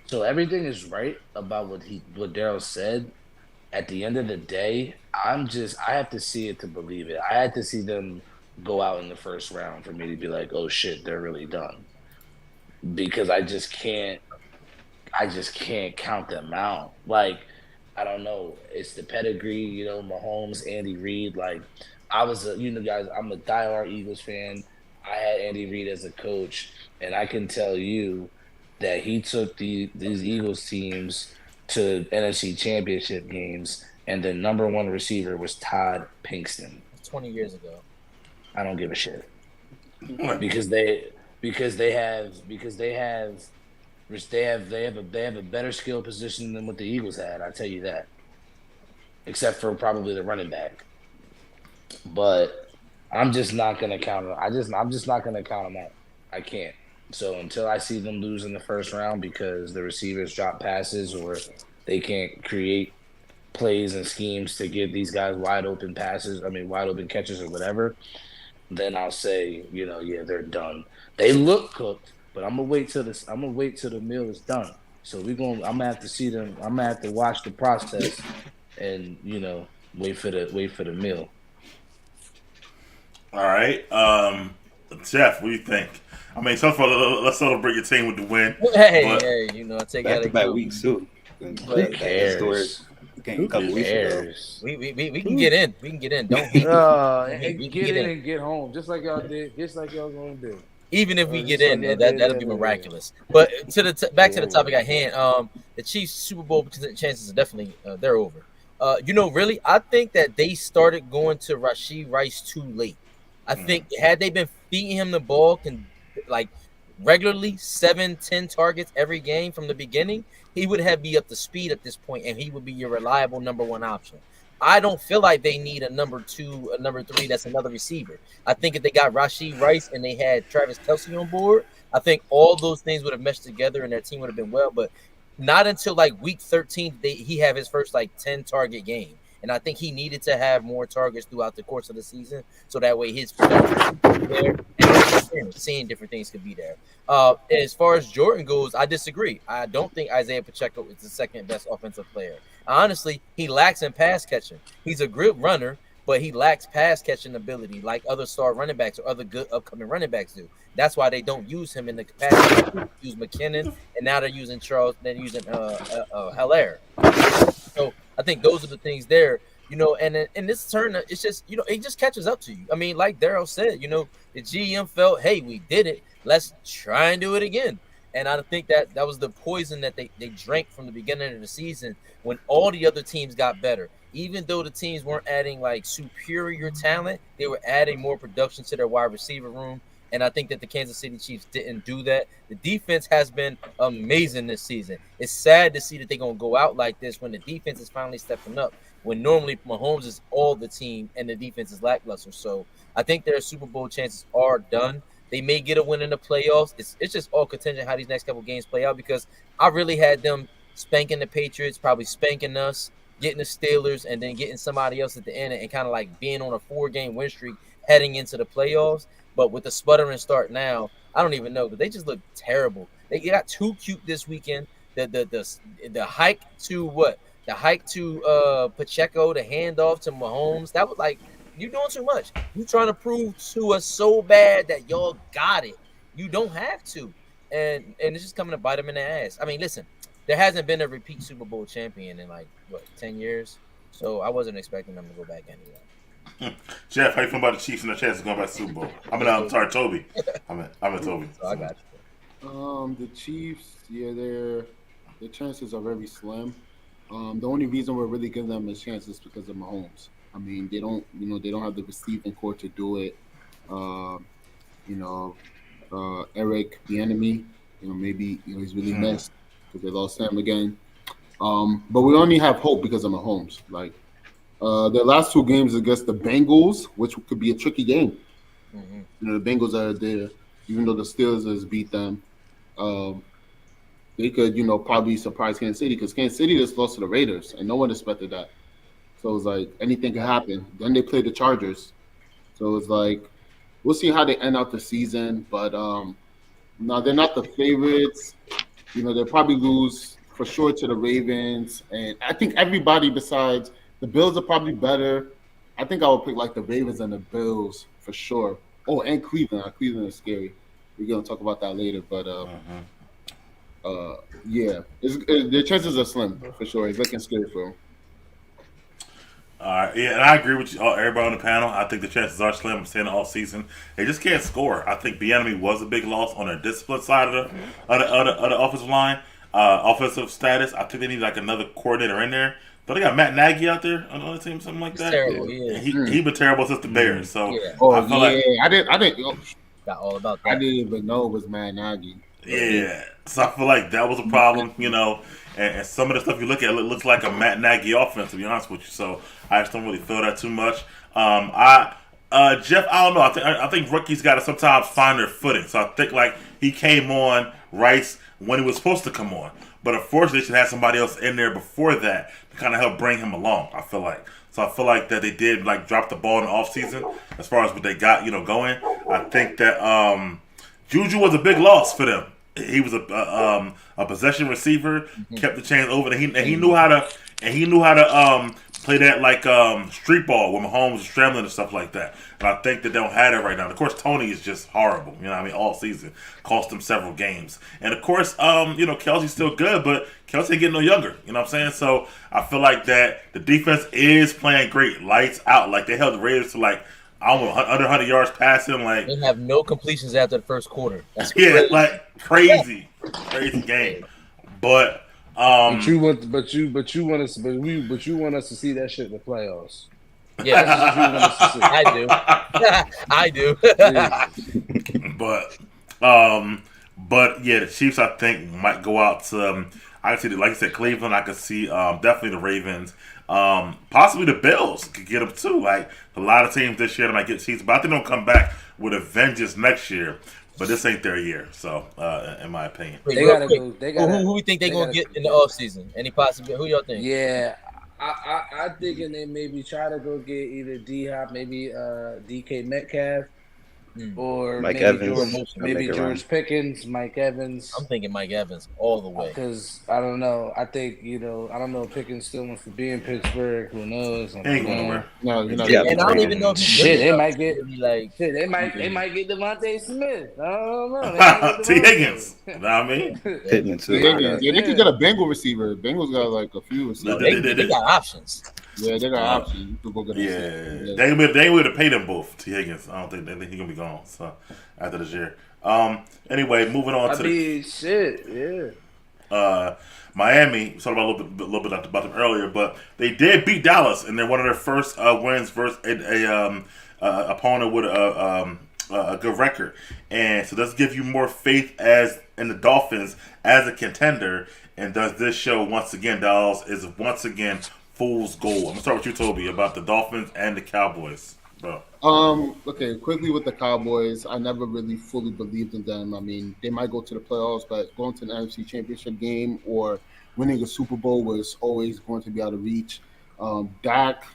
So everything is right about what Darryl said. At the end of the day, I have to see it to believe it. I had to see them go out in the first round for me to be like, oh shit, they're really done. Because I just can't count them out. Like, I don't know. It's the pedigree, Mahomes, Andy Reid. Like, guys, I'm a diehard Eagles fan. I had Andy Reid as a coach, and I can tell you that he took these Eagles teams to NFC Championship games, and the number one receiver was Todd Pinkston. 20 years ago. I don't give a shit because they have They have a better skill position than what the Eagles had. I tell you that, except for probably the running back. But I'm just not gonna count them. I'm just not gonna count them out. I can't. So until I see them lose in the first round because the receivers drop passes or they can't create plays and schemes to give these guys wide open catches or whatever, then I'll say, yeah, they're done. They look cooked, but I'm gonna wait till the meal is done. So I'm gonna have to see them. I'm gonna have to watch the process and wait for the meal. All right, Jeff, what do you think? I mean, so far, let's celebrate your team with the win. Hey, take back out to back weeks too. Who cares? A couple weeks ago. We can get in. We can get in. Don't hate. Get in and get home, just like y'all did. Just like y'all gonna do. Even if we get in, that'll be miraculous. But back to the topic at hand. The Chiefs Super Bowl chances are definitely they're over. Really, I think that they started going to Rashee Rice too late. I think had they been feeding him the ball regularly 7-10 targets every game from the beginning, he would be up to speed at this point, and he would be your reliable number one option. I don't feel like they need a number 2, a number 3 that's another receiver. I think if they got Rashee Rice and they had Travis Kelce on board, I think all those things would have meshed together and their team would have been well. But not until week 13 he have his first 10 target game. And I think he needed to have more targets throughout the course of the season, so that way his production could be there and seeing different things could be there. As far as Jordan goes, I disagree. I don't think Isaiah Pacheco is the second best offensive player. Honestly, he lacks in pass catching. He's a good runner, but he lacks pass catching ability like other star running backs or other good upcoming running backs do. That's why they don't use him in the capacity. They use McKinnon, and now they're using Charles. They're using Hilaire. So I think those are the things there, and in this turn, it's just, it just catches up to you. I mean, like Daryl said, the GM felt, hey, we did it. Let's try and do it again. And I think that was the poison that they drank from the beginning of the season when all the other teams got better. Even though the teams weren't adding superior talent, they were adding more production to their wide receiver room. And I think that the Kansas City Chiefs didn't do that. The defense has been amazing this season. It's sad to see that they're going to go out like this when the defense is finally stepping up, when normally Mahomes is all the team and the defense is lackluster. So I think their Super Bowl chances are done. They may get a win in the playoffs. It's just all contingent how these next couple games play out, because I really had them spanking the Patriots, probably spanking us, getting the Steelers, and then getting somebody else at the end and kind of being on a 4-game win streak heading into the playoffs. But with the sputtering start now, I don't even know, but they just look terrible. They got too cute this weekend. The hike to what? The hike to Pacheco, the handoff to Mahomes. That was you're doing too much. You're trying to prove to us so bad that y'all got it. You don't have to. And it's just coming to bite them in the ass. I mean, listen, there hasn't been a repeat Super Bowl champion in 10 years. So I wasn't expecting them to go back anyway. Jeff, how you feel about the Chiefs and their chances of going back to the Super Bowl? I'm sorry, Toby. I'm Toby. So I got you. The Chiefs, their chances are very slim. The only reason we're really giving them a chance is because of Mahomes. I mean, they don't have the receiving core to do it. Eric Bieniemy, maybe he's really missed because they lost him again. But we only have hope because of Mahomes. Their last 2 games against the Bengals, which could be a tricky game. Mm-hmm. The Bengals are there, even though the Steelers has beat them. They could, probably surprise Kansas City, because Kansas City just lost to the Raiders, and no one expected that. So it's anything could happen. Then they play the Chargers. So it's we'll see how they end out the season. But no, they're not the favorites. They'll probably lose for sure to the Ravens. And I think everybody besides the Bills are probably better. I think I would pick the Ravens and the Bills for sure. Oh, and Cleveland. Cleveland is scary. We're going to talk about that later. But their chances are slim for sure. It's looking scary for them. All right, and I agree with you, everybody on the panel. I think the chances are slim. I'm saying it all season. They just can't score. I think Bieniemy was a big loss on their discipline side of the offensive line, offensive status. I think they need another coordinator in there. But they got Matt Nagy out there on the other team, something like that. Terrible, yeah. He been terrible since the Bears. So I didn't. Got all about that. I didn't even know it was Matt Nagy. Yeah. So I feel like that was a problem, and some of the stuff you look at, it looks like a Matt Nagy offense, to be honest with you. So I just don't really feel that too much. Jeff, I don't know. I think rookies got to sometimes find their footing. So I think like he came on Rice when he was supposed to come on, but unfortunately, they should have somebody else in there before that to kind of help bring him along. I feel like. So I feel like that they did like drop the ball in the offseason as far as what they got, going. I think that Juju was a big loss for them. He was a possession receiver, kept the chains open, and he knew how to play that like street ball when Mahomes was scrambling and stuff like that. And I think that they don't have it right now. And of course, Tony is just horrible. All season cost them several games. And of course, Kelsey's still good, but Kelsey ain't getting no younger. You know what I'm saying? So I feel like that the defense is playing great, lights out. Like they held the Raiders to like almost under 100 yards passing. Like they have no completions after the first quarter. That's crazy. Like crazy game. But you want us to see that shit in the playoffs. Yeah, I do. But yeah, the Chiefs I think might go out to. I can see, like I said, Cleveland. I could see definitely the Ravens. Possibly the Bills could get them too. Like a lot of teams this year might get Chiefs, but I think they'll come back with a vengeance next year. But this ain't their year, so in my opinion, who we think they gonna get in the offseason? Any possibility? Who y'all think? Yeah, I thinking they maybe try to go get either D-Hop, maybe DK Metcalf, or Mike maybe Evans. George Pickens, Mike Evans. I'm thinking Mike Evans all the way. Because I don't know. I think I don't know if Pickens still wants to be in Pittsburgh. Who knows? Ain't going nowhere. No, you're not. Yeah, and I don't even know if they might get they might get Devontae Smith. I don't know. T. Higgins. You know what I mean? Pittman too. Yeah, they could get a Bengal receiver. Bengals got like a few receivers. They got options. Yeah, they got options. You could go get They ain't able to pay them both. T. Higgins. I don't think he's gonna be gone. So after this year. Anyway, moving on Miami. We talked about a little bit about them earlier, but they did beat Dallas, and they're one of their first wins versus a opponent with a good record. And so does give you more faith as in the Dolphins as a contender. And does this show once again, Dallas is once again fool's gold. I'm gonna start with you, Toby, about the Dolphins and the Cowboys, bro. Okay, quickly with the Cowboys, I never really fully believed in them. I mean, they might go to the playoffs, but going to an NFC Championship game or winning a Super Bowl was always going to be out of reach. Dak,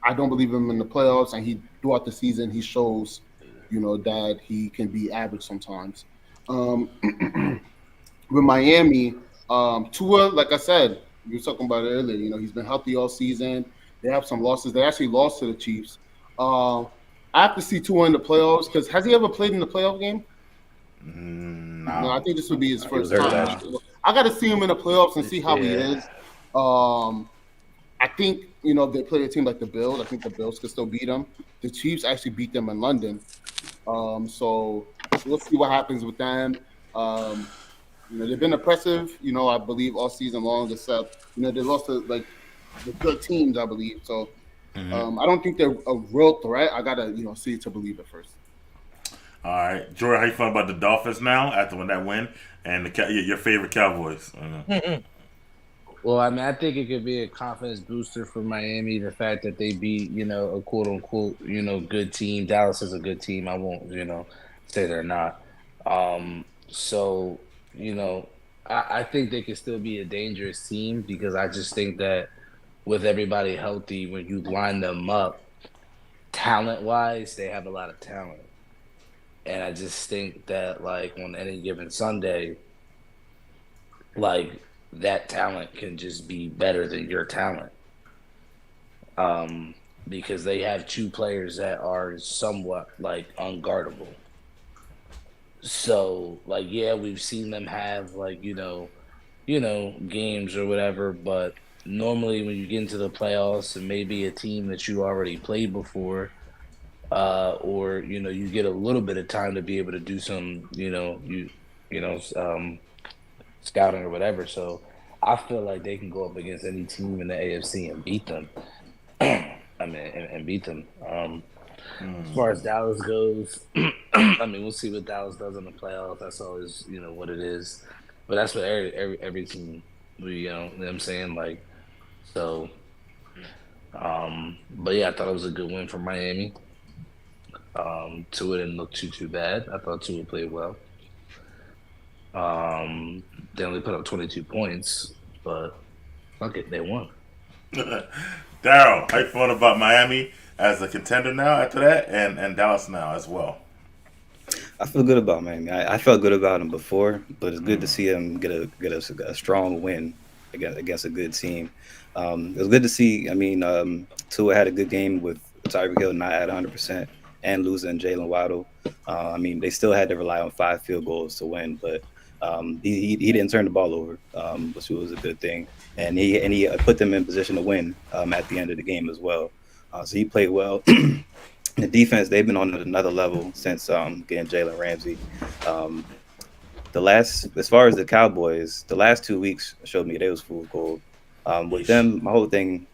I don't believe him in the playoffs, and throughout the season he shows, that he can be average sometimes. With Miami, Tua, like I said, you were talking about it earlier. He's been healthy all season. They have some losses. They actually lost to the Chiefs. I have to see Tua in the playoffs because has he ever played in the playoff game? No, I think this would be his first time. I got to see him in the playoffs and see how he is. I think if they play a team like the Bills, I think the Bills could still beat them. The Chiefs actually beat them in London, so we'll see what happens with them. They've been impressive, I believe all season long, except they lost to like the good teams, I believe. So I don't think they're a real threat. I gotta see it to believe it first. All right, Jordan, how you feeling about the Dolphins now after that win and your favorite Cowboys? Well, I mean, I think it could be a confidence booster for Miami. The fact that they beat, a quote unquote, good team. Dallas is a good team. I won't, say they're not. So, I think they could still be a dangerous team because I just think that with everybody healthy, when you line them up, talent-wise, they have a lot of talent. And I just think that, like, on any given Sunday, like, that talent can just be better than your talent. Because they have two players that are somewhat, like, unguardable. So, like, yeah, we've seen them have, like, games or whatever, but normally when you get into the playoffs and maybe a team that you already played before, or, you get a little bit of time to be able to do some, scouting or whatever. So I feel like they can go up against any team in the AFC and beat them. and beat them. As far as Dallas goes, I mean, we'll see what Dallas does in the playoffs. That's always, what it is. But that's what every team, you know what I'm saying? Like, so, but yeah, I thought it was a good win for Miami. Tua didn't look too bad. I thought Tua played well. They only put up 22 points, but fuck it, they won. Daryl, how you feeling about Miami as a contender now after that, and Dallas now as well? I feel good about Miami. I felt good about him before, but it's good to see him get a strong win against a good team. It was good to see. I mean, Tua had a good game with Tyreek Hill not at 100% and losing Jalen Waddle. I mean, they still had to rely on 5 field goals to win, but he didn't turn the ball over, which was a good thing, and he put them in position to win at the end of the game as well. So he played well. The defense, they've been on another level since getting Jalen Ramsey. As far as the Cowboys, the last 2 weeks showed me they was full of gold. With them, my whole thing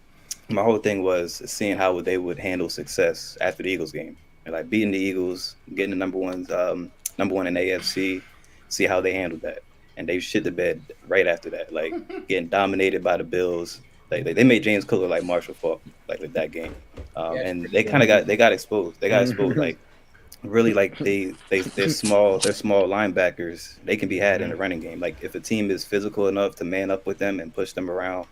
was seeing how they would handle success after the Eagles game, and like beating the Eagles, getting the number one in AFC, see how they handled that, and they shit the bed right after that, like getting dominated by the Bills. Like they made James Cook look like Marshall Faulk, like with that game, and they kind of got exposed. They got exposed, like really, like they're small linebackers. They can be had in the running game. Like if a team is physical enough to man up with them and push them around,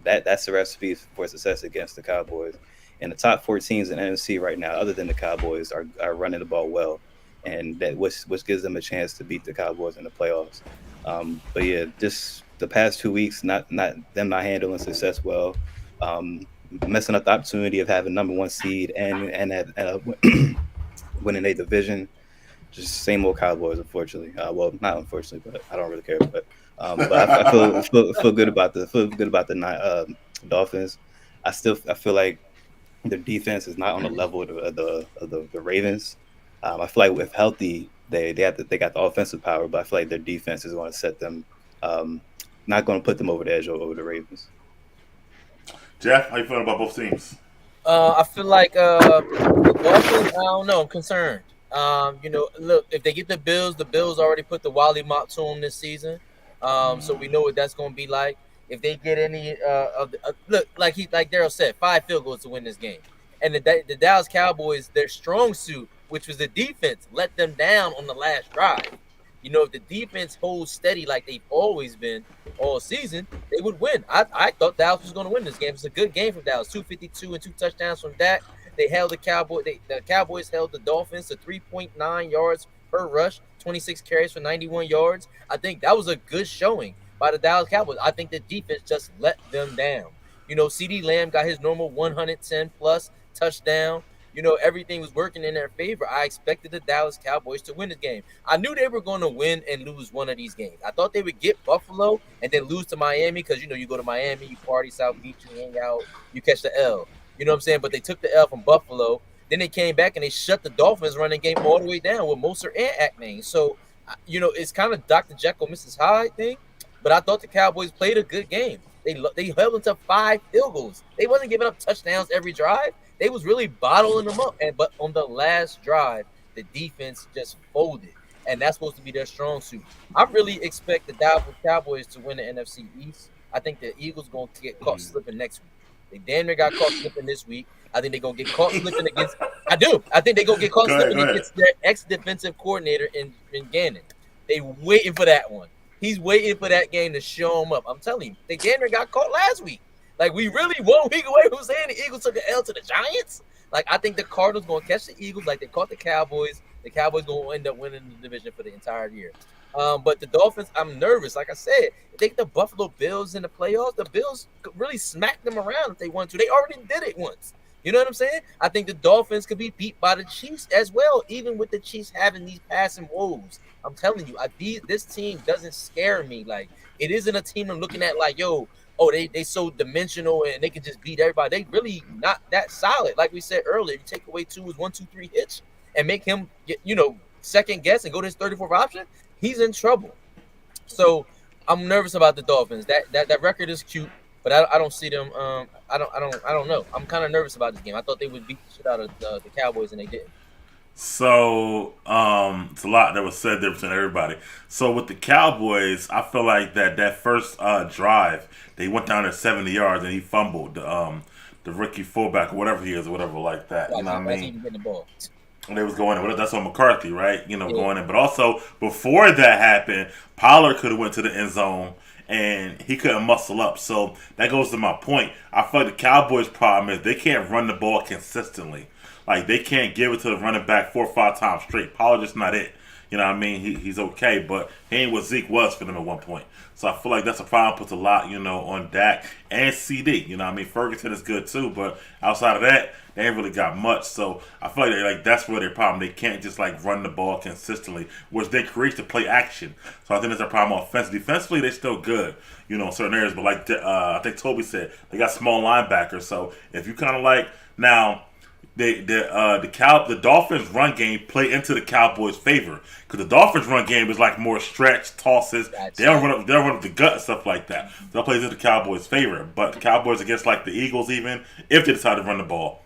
that's the recipe for success against the Cowboys. And the top 4 teams in the NFC right now, other than the Cowboys, are running the ball well, and that which gives them a chance to beat the Cowboys in the playoffs. But yeah, just the past 2 weeks, not handling success well, messing up the opportunity of having number 1 seed and winning a division. Just same old Cowboys, unfortunately. Well, not unfortunately, but I don't really care. But I feel good about the Dolphins. I feel like their defense is not on the level of the Ravens. I feel like if healthy, they got the offensive power, but I feel like their defense is going to set them, not going to put them over the edge over the Ravens. Jeff, how you feeling about both teams? I feel like the Dolphins, I don't know. I'm concerned. Look, if they get the Bills already put the Wally Mott to them this season, so we know what that's going to be like. If they get any of the look, like Daryl said, 5 field goals to win this game, and the Dallas Cowboys, their strong suit, which was the defense, let them down on the last drive. If the defense holds steady like they've always been all season, they would win. I thought Dallas was going to win this game. It's a good game from Dallas. 252 and 2 touchdowns from Dak. They held the Cowboys held the Dolphins to 3.9 yards per rush, 26 carries for 91 yards. I think that was a good showing by the Dallas Cowboys. I think the defense just let them down. CeeDee Lamb got his normal 110 plus touchdown. Everything was working in their favor. I expected the Dallas Cowboys to win this game. I knew they were going to win and lose one of these games. I thought they would get Buffalo and then lose to Miami because, you go to Miami, you party, South Beach, you hang out, you catch the L. You know what I'm saying? But they took the L from Buffalo. Then they came back and they shut the Dolphins running game all the way down with Mostert and Ackman. So, it's kind of Dr. Jekyll, Mrs. Hyde thing. But I thought the Cowboys played a good game. They held them to 5 field goals. They wasn't giving up touchdowns every drive. They was really bottling them up. But on the last drive, the defense just folded. And that's supposed to be their strong suit. I really expect the Dallas Cowboys to win the NFC East. I think the Eagles going to get caught slipping next week. They damn near got caught slipping this week. I think they're going to get caught slipping against – I do. I think they're going to get caught slipping against their ex-defensive coordinator in Gannon. They waiting for that one. He's waiting for that game to show him up. I'm telling you, they damn near got caught last week. Like, we really 1 week away from saying the Eagles took the L to the Giants. Like, I think the Cardinals going to catch the Eagles like they caught the Cowboys. The Cowboys going to end up winning the division for the entire year. But the Dolphins, I'm nervous. Like I said, if they get the Buffalo Bills in the playoffs, the Bills could really smack them around if they want to. They already did it once. You know what I'm saying? I think the Dolphins could be beat by the Chiefs as well, even with the Chiefs having these passing woes. I'm telling you, this team doesn't scare me. Like, it isn't a team I'm looking at like, they so dimensional and they can just beat everybody. They really not that solid. Like we said earlier, you take away 2's 1-2-3 hitch and make him get, second guess and go to his 34th option, he's in trouble. So I'm nervous about the Dolphins. That record is cute, but I don't see them. I don't know. I'm kind of nervous about this game. I thought they would beat the shit out of the Cowboys and they didn't. So, it's a lot that was said there between everybody. So with the Cowboys, I feel like that first drive, they went down at 70 yards and he fumbled the rookie fullback or whatever he is or whatever like that. You know what I mean? Even getting the ball. And they was going in. That's on McCarthy, right? Going in. But also before that happened, Pollard could have went to the end zone and he couldn't muscle up. So that goes to my point. I feel like the Cowboys' problem is they can't run the ball consistently. Like they can't give it to the running back 4 or 5 times straight. Pollard just not it. You know what I mean? He's okay, but he ain't what Zeke was for them at one point. So I feel like that's a problem. Puts a lot, on Dak and CD. You know what I mean? Ferguson is good too, but outside of that, they ain't really got much. So I feel like that's where their problem. They can't just run the ball consistently, which they create to play action. So I think that's a problem offensively. Defensively, they're still good, in certain areas. But I think Toby said, they got small linebackers. So if you kind of now. The Dolphins' run game play into the Cowboys' favor because the Dolphins' run game is more stretch tosses. They don't run up the gut and stuff like that. So that plays into the Cowboys' favor. But the Cowboys against the Eagles, even if they decide to run the ball,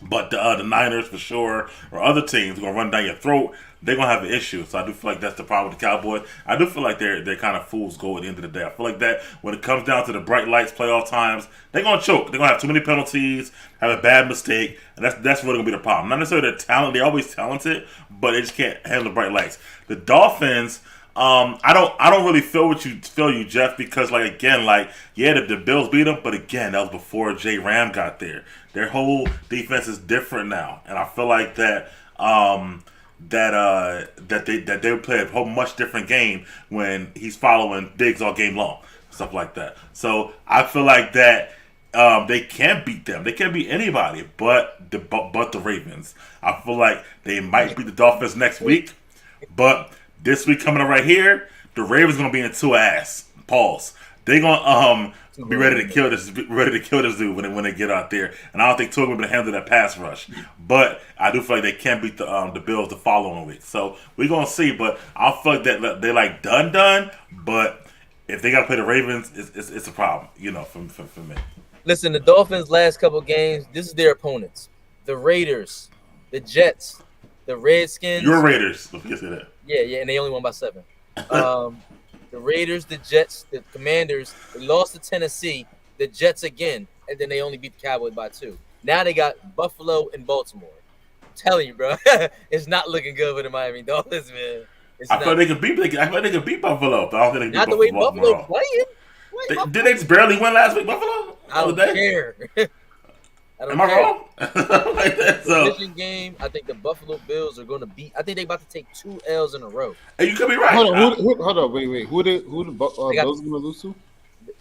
but the Niners for sure or other teams are gonna run down your throat. They're gonna have an issue. So I do feel like that's the problem with the Cowboys. I do feel like they're kind of fool's gold at the end of the day. I feel like that when it comes down to the bright lights playoff times, they're gonna choke. They're gonna have too many penalties, have a bad mistake, and that's really gonna be the problem. Not necessarily their talent; they're always talented, but they just can't handle the bright lights. The Dolphins. I don't really feel you, Jeff, because the Bills beat them, but again, that was before Jay Ram got there. Their whole defense is different now, and I feel like that they would play a whole much different game when he's following Diggs all game long, stuff like that. So I feel like that they can't beat them. They can't beat anybody, but the Ravens. I feel like they might beat the Dolphins next week, but this week coming up right here, the Ravens gonna be in two ass. Pause. They gonna be ready to kill this dude when they get out there. And I don't think Tua will be able to handle that pass rush. But I do feel like they can't beat the Bills the following week. So we're gonna see. But I feel like that they're done. But if they gotta play the Ravens, it's a problem. For me. Listen, the Dolphins' last couple games, this is their opponents: the Raiders, the Jets, the Redskins. Your Raiders. Don't forget to say that. Yeah, and they only won by 7. The Raiders, the Jets, the Commanders, they lost to Tennessee, the Jets again, and then they only beat the Cowboys by 2. Now they got Buffalo and Baltimore. I'm telling you, bro, it's not looking good for the Miami Dolphins, man. I feel like they could beat Buffalo. But I don't think they can not beat the way Buffalo playing. Did they just barely win last week, Buffalo? I don't care. Am I wrong? Division game. I think the Buffalo Bills are going to beat. I think they're about to take 2 L's in a row. Hey, you could be right. Hold on, wait. Who the Bills going to lose to?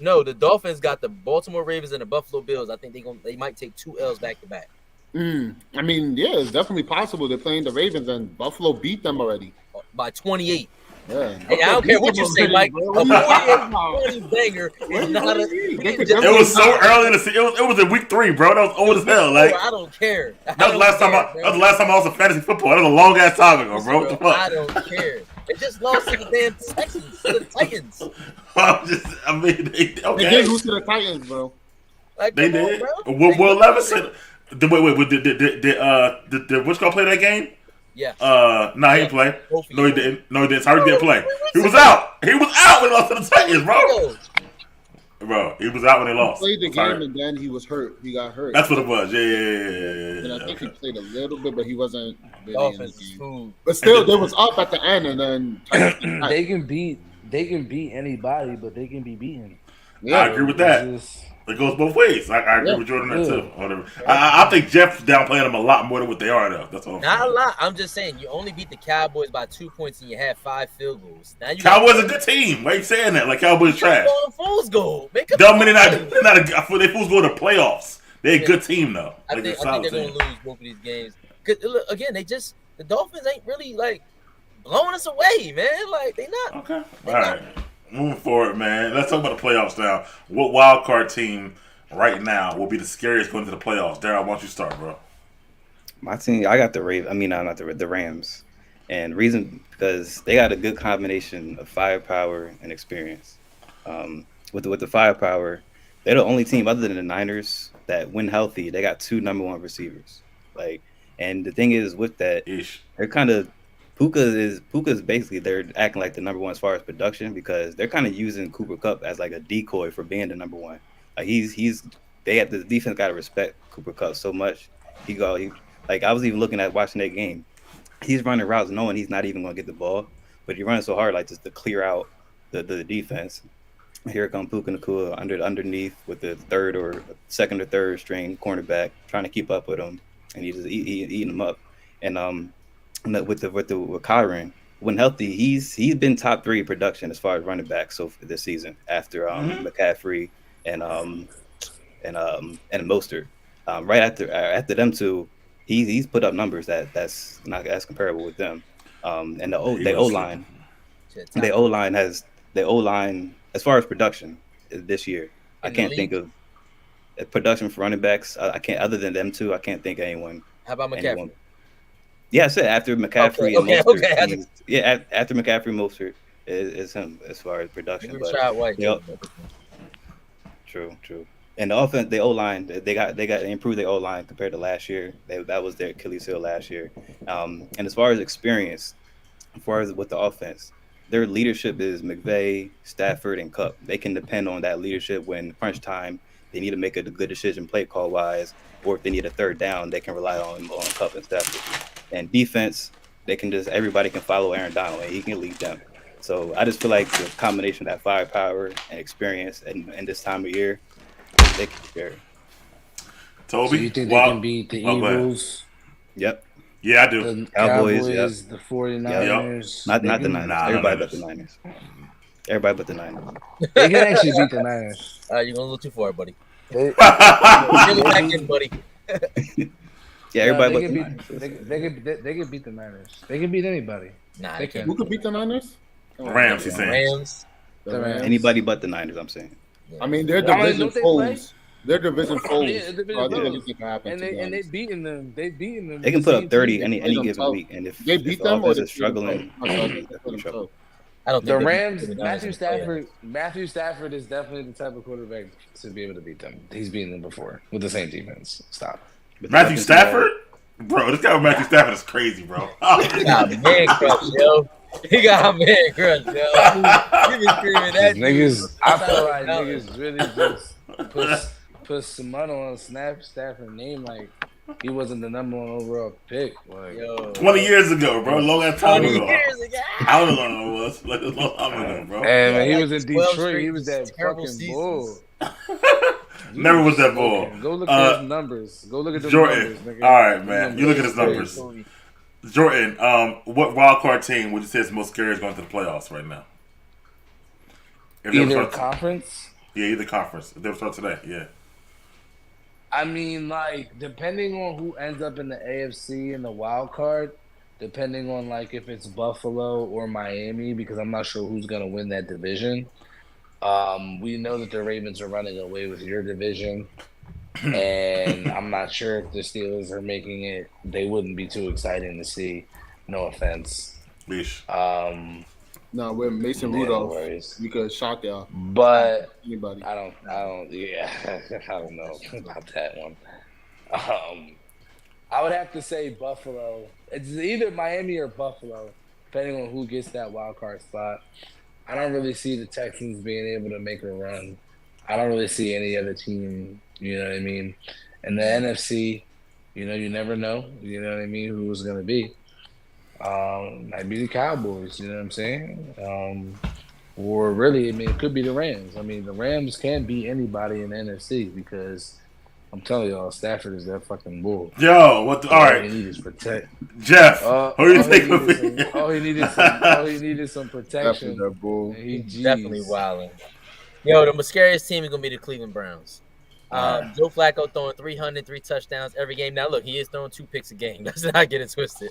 No, the Dolphins got the Baltimore Ravens and the Buffalo Bills. I think they might take 2 L's back to back. I mean, yeah, it's definitely possible. They're playing the Ravens and Buffalo beat them already by 28. Yeah. Hey, I don't care what you say, Mike. A 48-20 banger is not a. It was so early in the season. It was in week 3, bro. That was old as hell. I don't care. That was the last time I was in fantasy football. That was a long ass time ago, bro. What the fuck? I don't care. They just lost to the damn Texans, to the Titans. They did lose to the Titans, bro. They did. Will Levis said. Did Witch play that game? Yeah. Nah, he didn't play. No, he didn't. Tyreek didn't play. He was out. He was out when he lost to the Titans, bro. Bro, he was out when they lost. He played the game and then he was hurt. He got hurt. That's what it was. Yeah. And I think he played a little bit, but he wasn't really in the game. Food. But still, they was up at the end, and then they can beat anybody, but they can be beaten. Yeah, I agree with that. It goes both ways. I agree with Jordan on that too. Whatever. I think Jeff's downplaying them a lot more than what they are, though. That's all. Not a lot. I'm just saying you only beat the Cowboys by 2 points and you had 5 field goals. Now Cowboys a good team. Why are you saying that? Like Cowboys trash. Fool's goal. Don't mean they're not. They fools go to playoffs. They're a good team though. I think they're gonna lose both of these games. Cause look, again, the Dolphins ain't really blowing us away, man. They not. Okay. All right. Moving forward, man. Let's talk about the playoffs now. What wild card team right now will be the scariest going to the playoffs? Daryl, why don't you start, bro? My team, I got the Ravens. I mean, not the Rams, and reason because they got a good combination of firepower and experience. With the firepower, they're the only team other than the Niners that, when healthy, they got 2 number 1 receivers. And the thing is with that, Ish. they're kind of Puka's basically they're acting like the number one as far as production because they're kind of using Cooper Cup as like a decoy for being the number one. Like they have the defense got to respect Cooper Cup so much. Like I was even looking at watching that game. He's running routes knowing he's not even going to get the ball, but he's running so hard like just to clear out the defense. Here comes Puka Nacua underneath with the second or third string cornerback trying to keep up with him, and he's just eating them up. And with Kyren, when healthy, he's been top 3 production as far as running back so for this season after McCaffrey and Mostert. Right after them two, he's put up numbers that's not as comparable with them. And the O line as far as production this year. I can't think of production for running backs. I can't other than them two. I can't think of anyone. How about McCaffrey? Yeah, I said after McCaffrey and Mostert. After McCaffrey, Mostert is him as far as production. True. And the offense, the O line, they improved the O line compared to last year. That was their Achilles heel last year. And as far as experience, as far as with the offense, their leadership is McVay, Stafford, and Cup. They can depend on that leadership when crunch time. They need to make a good decision play call wise, or if they need a third down, they can rely on Cup and Stafford. And defense, everybody can follow Aaron Donald and he can lead them. So I just feel like the combination of that firepower and experience and this time of year, they can carry. Toby, so you think they can beat the Eagles? Yep. Yeah, I do. The Cowboys, the 49ers. Not the Niners. Everybody but the Niners. Everybody but the Niners. They can actually beat the Niners. You're going a little too far, buddy. Get back in, buddy. Yeah, everybody but the Niners. They can beat the Niners. They can beat anybody. Nah, they can. Who could beat the Niners? Rams, he's saying. Rams. The Rams. Anybody but the Niners, I'm saying. I mean, they're division foes. They're division foes. Yeah, and they beating them. They beating them. They can put up 30 any given week, and if they beat them or they're struggling, I don't think the Rams. Matthew Stafford is definitely the type of quarterback to be able to beat them. He's beaten them before with the same defense. Stop. Matthew Stafford, bro. This guy with Matthew Stafford is crazy, bro. He got man crush, yo. He got man crush, yo. You been screaming that niggas. I feel like niggas really just put some money on Stafford name like he wasn't the number 1 overall pick. Like, 20 years ago, bro. Long ass time 20 ago. years ago. I don't know how long it was. Like a long time ago, bro. And Yeah, he like was in 12 Detroit. He was that terrible fucking seasons. bull. Never was that bull. Go look at his numbers. Go look at the Jordan. numbers, nigga. All right, man. You look at his numbers. Jordan, what wild card team would you say is the most scary going to the playoffs right now? If they Either start conference. Yeah, either conference. If they start today, yeah. I mean, like, depending on who ends up in the AFC in the wild card, depending on, like, if it's Buffalo or Miami, because I'm not sure who's going to win that division. We know that the Ravens are running away with your division, and I'm not sure if the Steelers are making it. They wouldn't be too exciting to see. No offense. Bish. No, we're Mason Rudolph. We could shock y'all. But anybody. I don't. Yeah, I don't know about that one. I would have to say Buffalo. It's either Miami or Buffalo, depending on who gets that wild card spot. I don't really see the Texans being able to make a run. I don't really see any other team, you know what I mean? And the NFC, you never know, you know what I mean, who it's going to be. Might be the Cowboys, you know what I'm saying? Or really, I mean, it could be the Rams. I mean, the Rams can't beat anybody in the NFC because I'm telling y'all, Stafford is that fucking bull. Yo, all right. All he needs is protect. Jeff, who do you think of it? All he needed some protection. That bull. He's definitely wilding. Yo, the scariest team is going to be the Cleveland Browns. Joe Flacco throwing 303 touchdowns every game. Now, look, he is throwing 2 picks a game. Let's not get it twisted.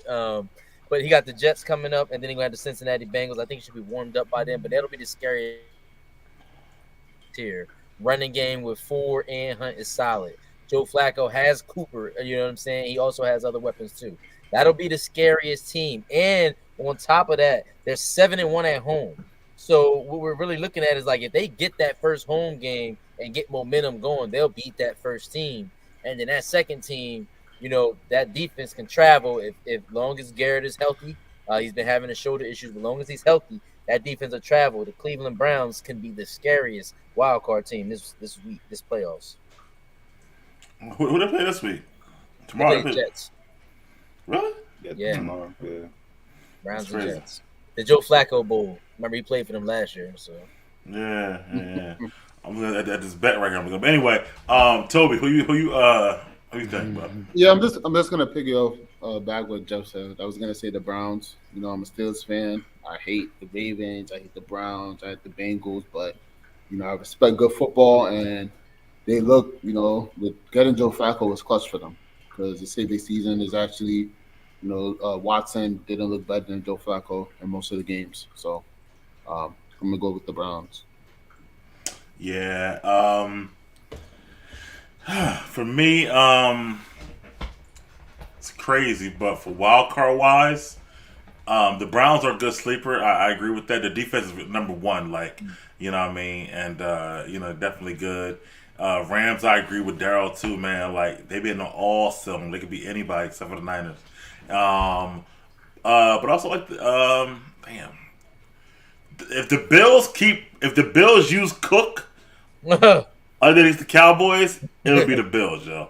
But he got the Jets coming up, and then he going to have the Cincinnati Bengals. I think he should be warmed up by then, but that'll be the scariest tier. Running game with Ford and Hunt is solid. Joe Flacco has Cooper, you know what I'm saying? He also has other weapons too. That'll be the scariest team. And on top of that, they're 7-1 at home. So what we're really looking at is like if they get that first home game and get momentum going, they'll beat that first team. And then that second team that defense can travel if long as Garrett is healthy. He's been having his shoulder issues, but long as he's healthy, that defense will travel. The Cleveland Browns can be the scariest wild card team this week, this playoffs. Who they play this week? They Tomorrow. play the Jets. Really? Yeah. Tomorrow. Yeah. Browns and Jets. The Joe Flacco Bowl. Remember, he played for them last year. So. Yeah. I'm gonna at this bet right now. But anyway, Toby, who you think about? Yeah, I'm just gonna pick you off back what Jeff said. I was gonna say the Browns. I'm a Steelers fan. I hate the Ravens. I hate the Browns. I hate the Bengals. But I respect good football, and they look. With getting Joe Flacco was clutch for them because the save season is actually. Watson didn't look better than Joe Flacco in most of the games. So I'm gonna go with the Browns. Yeah. For me, it's crazy, but for wild card wise, the Browns are a good sleeper. I agree with that. The defense is number one, you know what I mean, and definitely good. Rams, I agree with Daryl too, man. Like they've been on all cylinders. They could be anybody except for the Niners. But also damn. If the Bills use Cook underneath the Cowboys, it'll be the Bills, yo.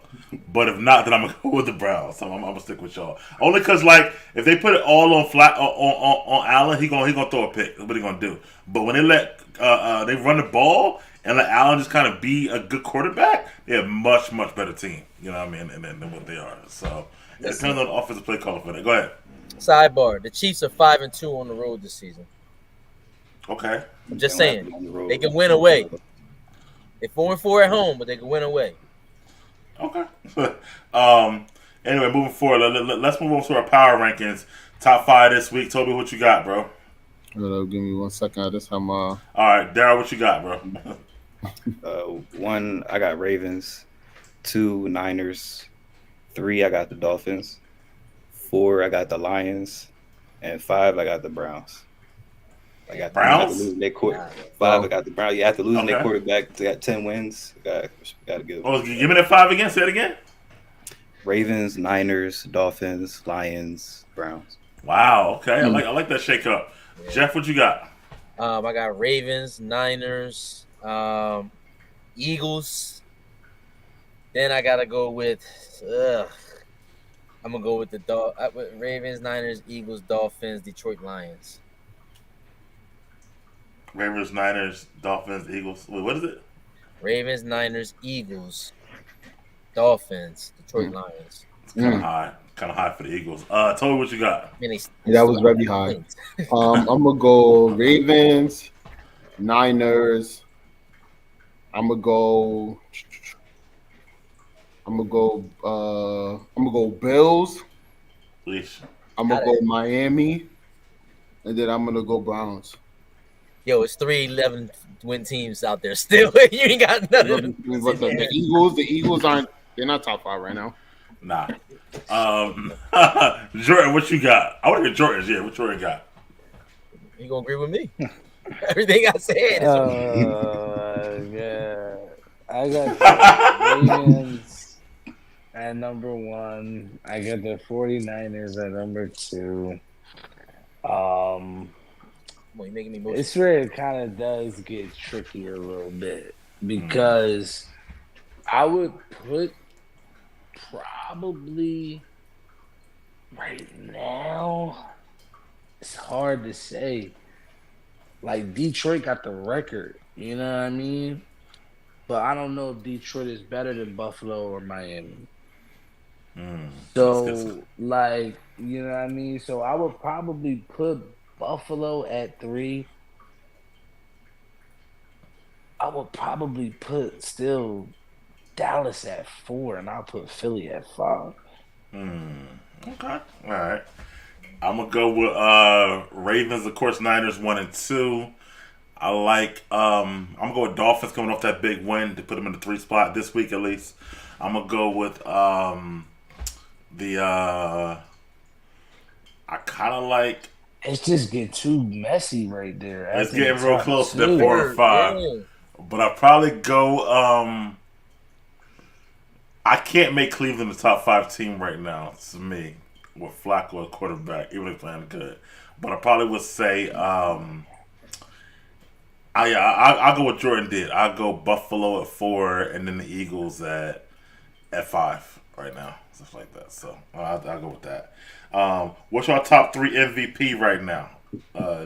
But if not, then I'm gonna go with the Browns. I'm gonna stick with y'all. Only because if they put it all on Allen, he gonna throw a pick. That's what he gonna do. But when they let they run the ball and let Allen just kind of be a good quarterback, they're a much better team. You know what I mean? Than what they are. So it depends on the offensive play call for that. Go ahead. Sidebar: the Chiefs are 5-2 on the road this season. Okay. I'm just saying they can win away. They're 4-4 at home, but they can win away. Okay. Anyway, moving forward, let's move on to our power rankings. Top 5 this week. Toby, what you got, bro? Give me 1 second. I just have my. All right, Daryl, what you got, bro? 1, I got Ravens. 2, Niners. 3, I got the Dolphins. 4, I got the Lions. And 5, I got the Browns. I got Browns. 5, I got the Browns. You have to lose their quarterback. They got 10 wins. Got to give. Oh, give me that 5 again. Say it again. Ravens, Niners, Dolphins, Lions, Browns. Wow. Okay, I like that shake up. Yeah. Jeff, what you got? I got Ravens, Niners, Eagles. Then I gotta go with. I'm gonna go with with Ravens, Niners, Eagles, Dolphins, Detroit Lions. Ravens, Niners, Dolphins, Eagles. Wait, what is it? Ravens, Niners, Eagles, Dolphins, Detroit Lions. It's kind of high. Kind of high for the Eagles. Toby, what you got? That was very high. I'm gonna go Ravens, Niners. I'm gonna go Bills. Please. I'm gonna go Miami, and then I'm gonna go Browns. Yo, it's 3 11-win teams out there still. You ain't got nothing. But the Eagles they're not top 5 right now. Nah. Jordan, what you got? I want to hear Jordan's. Yeah, what Jordan got? You gonna agree with me? Everything I said is yeah. I got the Ravens at number 1. I got the 49ers at number 2. You're making me it's where it kind of does get tricky a little bit because I would put probably right now, it's hard to say. Like Detroit got the record, you know what I mean? But I don't know if Detroit is better than Buffalo or Miami. So, like, you know what I mean? So I would probably put Buffalo at 3. I would probably put still Dallas at 4, and I'll put Philly at 5. Okay. All right. I'm gonna go with Ravens, of course, Niners 1 and 2. I like I'm gonna go with Dolphins coming off that big win to put them in the 3 spot this week at least. I'm gonna go with I kinda like it's just getting too messy right there. It's getting real close to that 4 or 5. Yeah. But I'll probably go I can't make Cleveland the top 5 team right now. It's me with Flacco at quarterback, even if he's playing good. But I probably would say I'll go with Jordan did. I'll go Buffalo at 4, and then the Eagles at 5 right now, stuff like that. So I'll go with that. What's your top 3 MVP right now?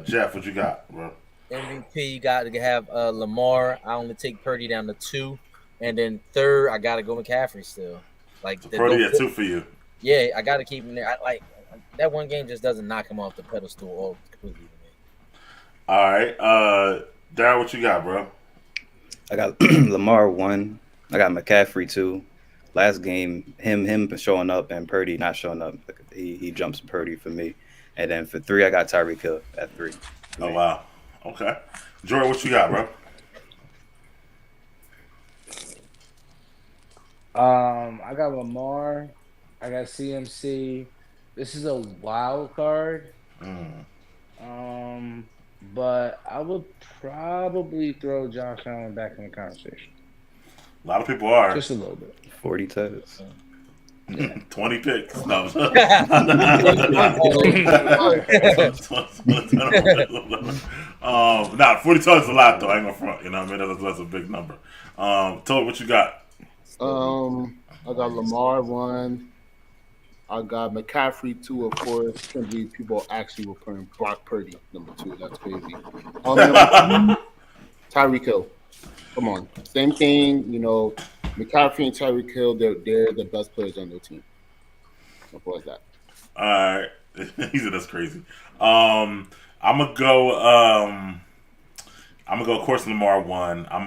Jeff, what you got, bro? MVP, you got to have Lamar. I only take Purdy down to 2, and then third, I got to go McCaffrey still. Like So Purdy at 2 for you. Yeah, I got to keep him there. I like that one game just doesn't knock him off the pedestal all completely. All right, Darryl, what you got, bro? I got Lamar 1. I got McCaffrey 2. Last game, him showing up and Purdy not showing up. He jumps Purdy for me. And then for 3, I got Tyreek Hill at 3. Oh wow. Okay. Jordan, what you got, bro? I got Lamar. I got CMC. This is a wild card. But I would probably throw Josh Allen back in the conversation. A lot of people are. Just a little bit. 40 touchdowns. 20 picks. No. Nah, 40 touchdowns is a lot, though. I ain't gonna front. You know what I mean? That's a big number. Toby, what you got? I got Lamar 1. I got McCaffrey 2, of course. Can be people actually were putting Brock Purdy number 2. That's crazy. Tyreek Hill. Come on, same thing. You know, McCaffrey and Tyreek Hill. They're the best players on their team. Simple as that. All right. He said that's crazy. I'm gonna go. Of course, Lamar 1. I'm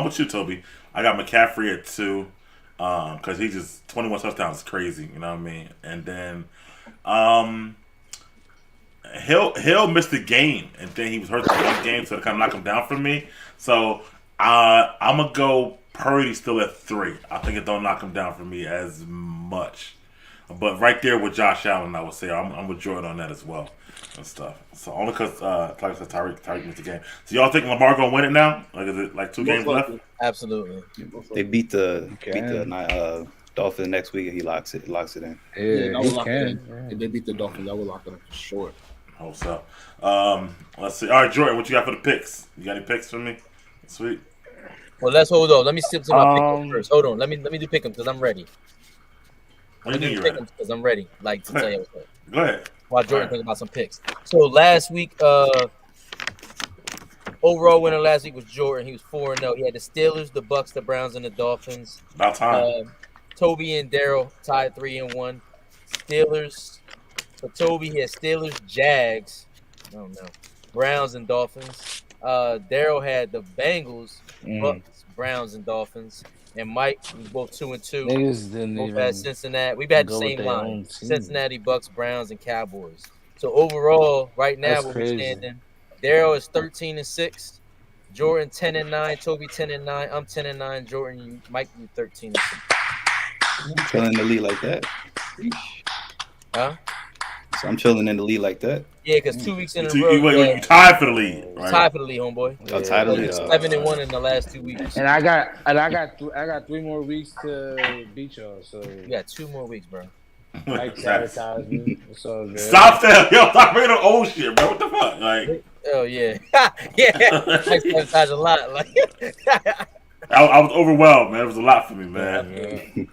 with you, Toby. I got McCaffrey at 2. Because he just 21 touchdowns is crazy, you know what I mean? And then Hill missed the game, and then he was hurt the one game, so it kind of knocked him down for me. So I'm gonna go Purdy still at 3. I think it don't knock him down for me as much, but right there with Josh Allen, I would say I'm with Jordan on that as well and stuff. So only because like I said, Tyreek missed the game. So y'all think Lamar gonna win it now? Like is it like 2 games left? Absolutely. They beat the Dolphins next week, and he locks it in. Yeah, that would lock it in. If they beat the Dolphins, that would lock it in for sure. Hope so. Let's see. All right, Jordan, what you got for the picks? You got any picks for me? Sweet. Well, let's hold on. Let me skip to my pick first. Hold on. Let me do pick 'em because I'm ready. What do you think pick 'em because I'm ready. Like to tell you what's up. Go ahead. While Jordan think about some picks. So last week, overall winner last week was Jordan. He was 4-0. He had the Steelers, the Bucks, the Browns, and the Dolphins. About time. Toby and Daryl tied 3-1. Steelers. For Toby, he had Steelers, Jags. I don't know. Browns and Dolphins. Daryl had the Bengals, Bucks, Browns, and Dolphins. And Mike was both 2-2. Niggas didn't Both even had Cincinnati. We've had the go with same their line: own team. Cincinnati, Bucks, Browns, and Cowboys. So overall, right now, That's we're crazy. standing. Daryl is 13-6. Jordan 10-9. Toby 10-9. I'm 10-9. Jordan, Mike, you 13-6. Chilling in the lead like that. Huh? So I'm chilling in the lead like that. Yeah, because 2 weeks in a You, row. you tied for the lead, right? Tied for the lead, homeboy. I'm tired of it. 7-1 in the last 2 weeks. And I got 3 more weeks to beat y'all. So You got 2 more weeks, bro. like sabotage me. It's all good. Stop that! Yo, stop bringing up old shit, bro. What the fuck? Like, Oh yeah, yeah. I sabotage a lot. Like, I was overwhelmed, man. It was a lot for me, man.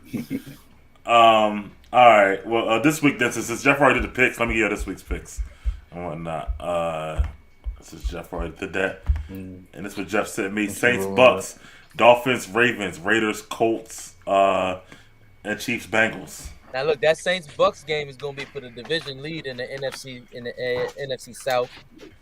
All right. Well, this week, then, since Jeff already did the picks, let me give you this week's picks and whatnot. Since Jeff already did that, and this is what Jeff sent me: Saints, Bucks, Dolphins, Ravens, Raiders, Colts, and Chiefs, Bengals. now look, that Saints Bucks game is gonna be for the division lead in the NFC South.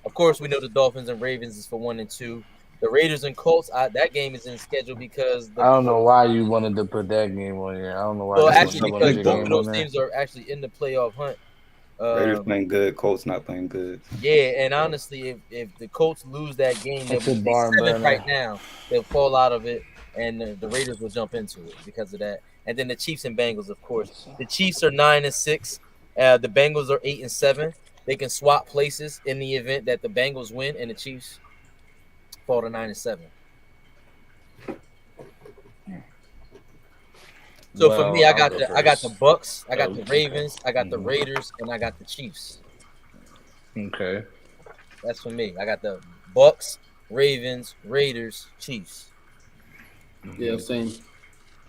Of course, we know the Dolphins and Ravens is for 1 and 2. The Raiders and Colts, that game is in schedule because I don't know why you wanted to put that game on here. I don't know why. well, you actually, wanted to because put that both of game those on there. teams are actually in the playoff hunt. Raiders playing good, Colts not playing good. Yeah, and honestly, if the Colts lose that game, they'll It's a be barn 7 burner. right now. They'll fall out of it, and the Raiders will jump into it because of that. And then the Chiefs and Bengals, of course. The Chiefs are 9-6. The Bengals are 8-7. They can swap places in the event that the Bengals win and the Chiefs fall to 9-7. So for me, I got I'll the go I got the first. Bucks, I got the Okay. Ravens, I got the Raiders, and I got the Chiefs. Okay. That's for me. I got the Bucks, Ravens, Raiders, Chiefs. Yeah, same.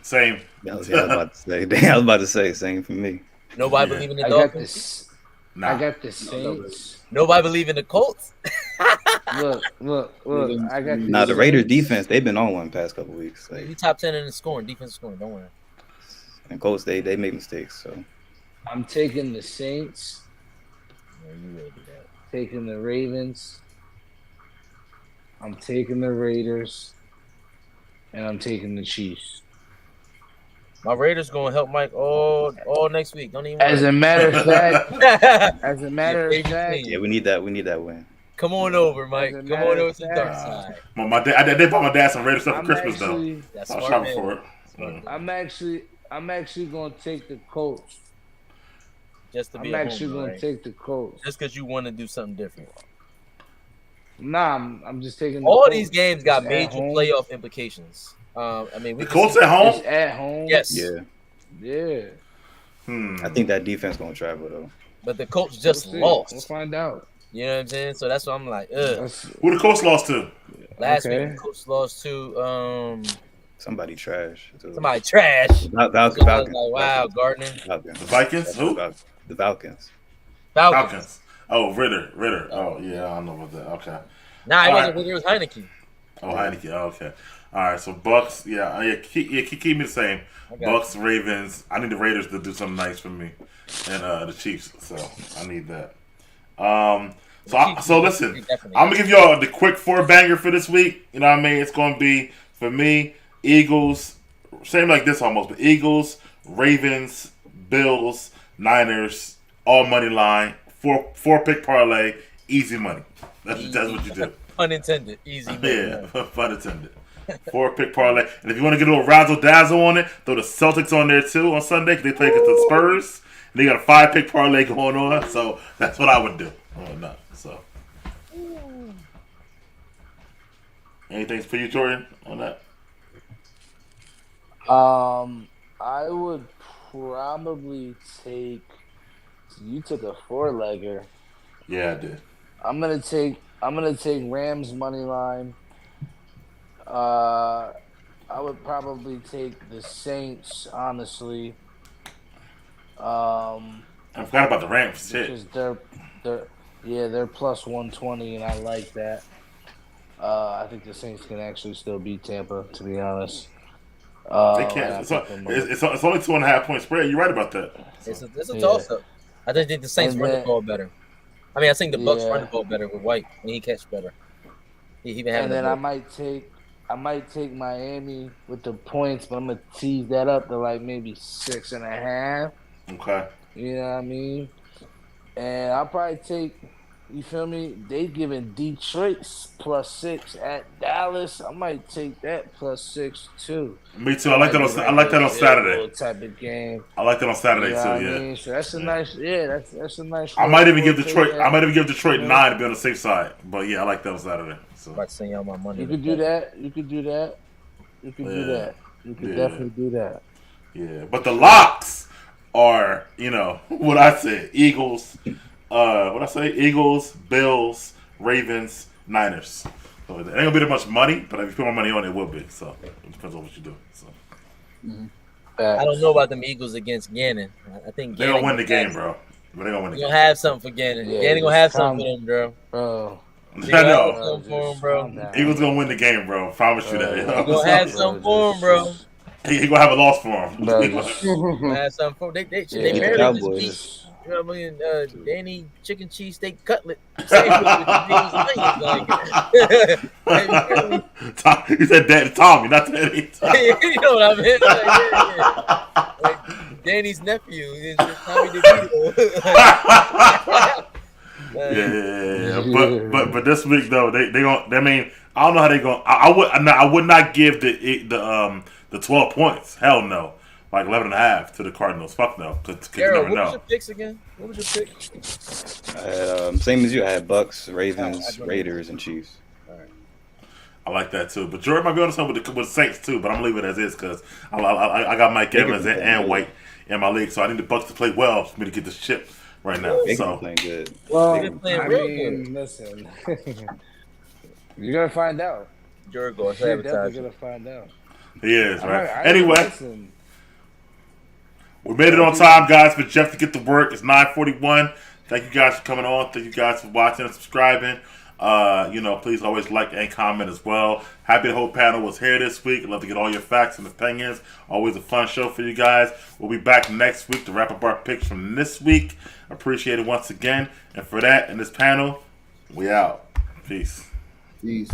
Same. I was about to say. Damn, I was about to say same for me. Nobody Yeah. believe in the I got Dolphins. this. Nah. I got the Saints. Nobody believe in the Colts. Look. I got Nah, the Saints. Raiders defense, they've been on one past couple weeks. We Like, top 10 in the scoring, defense scoring. Don't worry. and Colts, they make mistakes. So I'm taking the Saints. Yeah, you ready to do that. Taking the Ravens. I'm taking the Raiders. And I'm taking the Chiefs. My Raiders gonna help Mike all next week. Don't even. As a matter of fact, Your favorite team. yeah, we need that win. Come on over, Mike. As a Come matter on of over to the dark fact, side. My dad, I did buy my dad some Raiders stuff for I'm Christmas actually, That's though. I was smart, shopping man. for it. I'm actually gonna take the Colts. Just to be I'm a actually homer, gonna right? take the Colts. Just because you want to do something different. Nah, I'm just taking the All Colts. these games got It's at major home. playoff implications. I mean, we The can Colts see- at home. It's at home. Yes. Yeah, Yeah. I think that defense gonna travel though. But the Colts just We'll see. lost. We'll find out. You know what I'm saying? So that's why I'm like, ugh. That's, Who the Colts lost to? Last okay. week, the Colts lost to Somebody trash. somebody trash. So I was Falcons. like, wow, Gardner. Falcons. The Vikings? Who? The Falcons. Falcons. Falcons. Oh, Ritter. Oh, yeah, I don't know about that. Okay. Nah, it All wasn't. right. It was Heineke. Oh, Heineke. Oh, okay. All right, so Bucks. Keep me the same. I got Bucks, Ravens. I need the Raiders to do something nice for me, and the Chiefs. So I need that. So listen, I'm gonna give y'all the quick 4-banger for this week. You know what I mean? It's gonna be for me Eagles, same like this almost, but Eagles, Ravens, Bills, Niners, all money line, four pick parlay, easy money. That's what you do. Unintended, easy. Yeah, fun intended. 4-pick parlay, and if you want to get a little razzle dazzle on it, throw the Celtics on there too on Sunday because they play against the Spurs. And they got a 5-pick parlay going on, so that's what I would do. Oh, no, so. Anything for you, Jordan, on that? I would probably take. You took a 4-legger. Yeah, I did. I'm gonna take Rams money line. I would probably take the Saints, honestly. I forgot about the Rams. Because Shit. they're plus 120, and I like that. I think the Saints can actually still beat Tampa, to be honest. They can't. It's only 2.5-point spread. You're right about that. It's a toss up. I just think the Saints And run the then- ball better. I mean, I think the Bucks Yeah. run the ball better with White, and he catch better. He been having. And then the I ball. might take Miami with the points, but I'm gonna tease that up to like maybe 6.5. Okay. You know what I mean? And I'll probably take. You feel me? They giving Detroit +6 at Dallas. I might take that +6 too. Me too. I like that on Saturday. Type of game. I like that on Saturday You know too. what I Yeah. mean? So that's a nice. Yeah, that's a nice. I might even give little Detroit. trade. I might even give Detroit 9 to be on the safe side. But yeah, I like that on Saturday. So. I'm about to send y'all my money. You could do that. You could do that. You could do Yeah. that. You could Yeah. definitely do that. Yeah, but the locks are, what I said. Eagles, Eagles, Bills, Ravens, Niners. So it ain't gonna be that much money, but if you put more money on it, it will be. So it depends on what you do. So I don't know about them Eagles against Gannon. I think they're Gannon gonna win the game, bro. But they're gonna win the Gonna game. have something for Gannon. Yeah, Gannon gonna have something for them, bro. Bro. They I gonna know. have something for him, bro. Eagles gonna win the game, bro. Promise you that. They gonna have something for him, bro. He gonna have a loss for him. Bro, Gonna have something for they Yeah, barely just Cowboys. beat. You know what I mean? Danny chicken cheese steak cutlet. Same with the onions, like, You said Daddy Tommy, not Daddy Tommy. you know what I mean? Like, yeah. Like Danny's nephew is just Tommy DeVito. Yeah. But this week though, they gonna. I mean, I don't know how they going. I would not give the 12 points. Hell no. Like 11.5 to the Cardinals. Fuck no. Cause you Carol, never what was know. your picks again? What was your pick? I had, same as you. I had Bucks, Ravens, Raiders, and Chiefs. I like that too. But Jordan might be on something with the Saints too. But I'm gonna leave it as is because I got Mike Evans and White in my league, so I need the Bucks to play well for me to get this chip right now. So playing good. Well, They're playing I real mean, listen, you're gonna find out. Jordan, You're definitely gonna find out. he is right. I Anyway, listen. we made it on time, guys, for Jeff to get to work. It's 9:41. Thank you guys for coming on. Thank you guys for watching and subscribing. Please always like and comment as well. Happy the whole panel was here this week. I'd love to get all your facts and opinions. Always a fun show for you guys. We'll be back next week to wrap up our picks from this week. Appreciate it once again. And for that, in this panel, we out. Peace. Peace.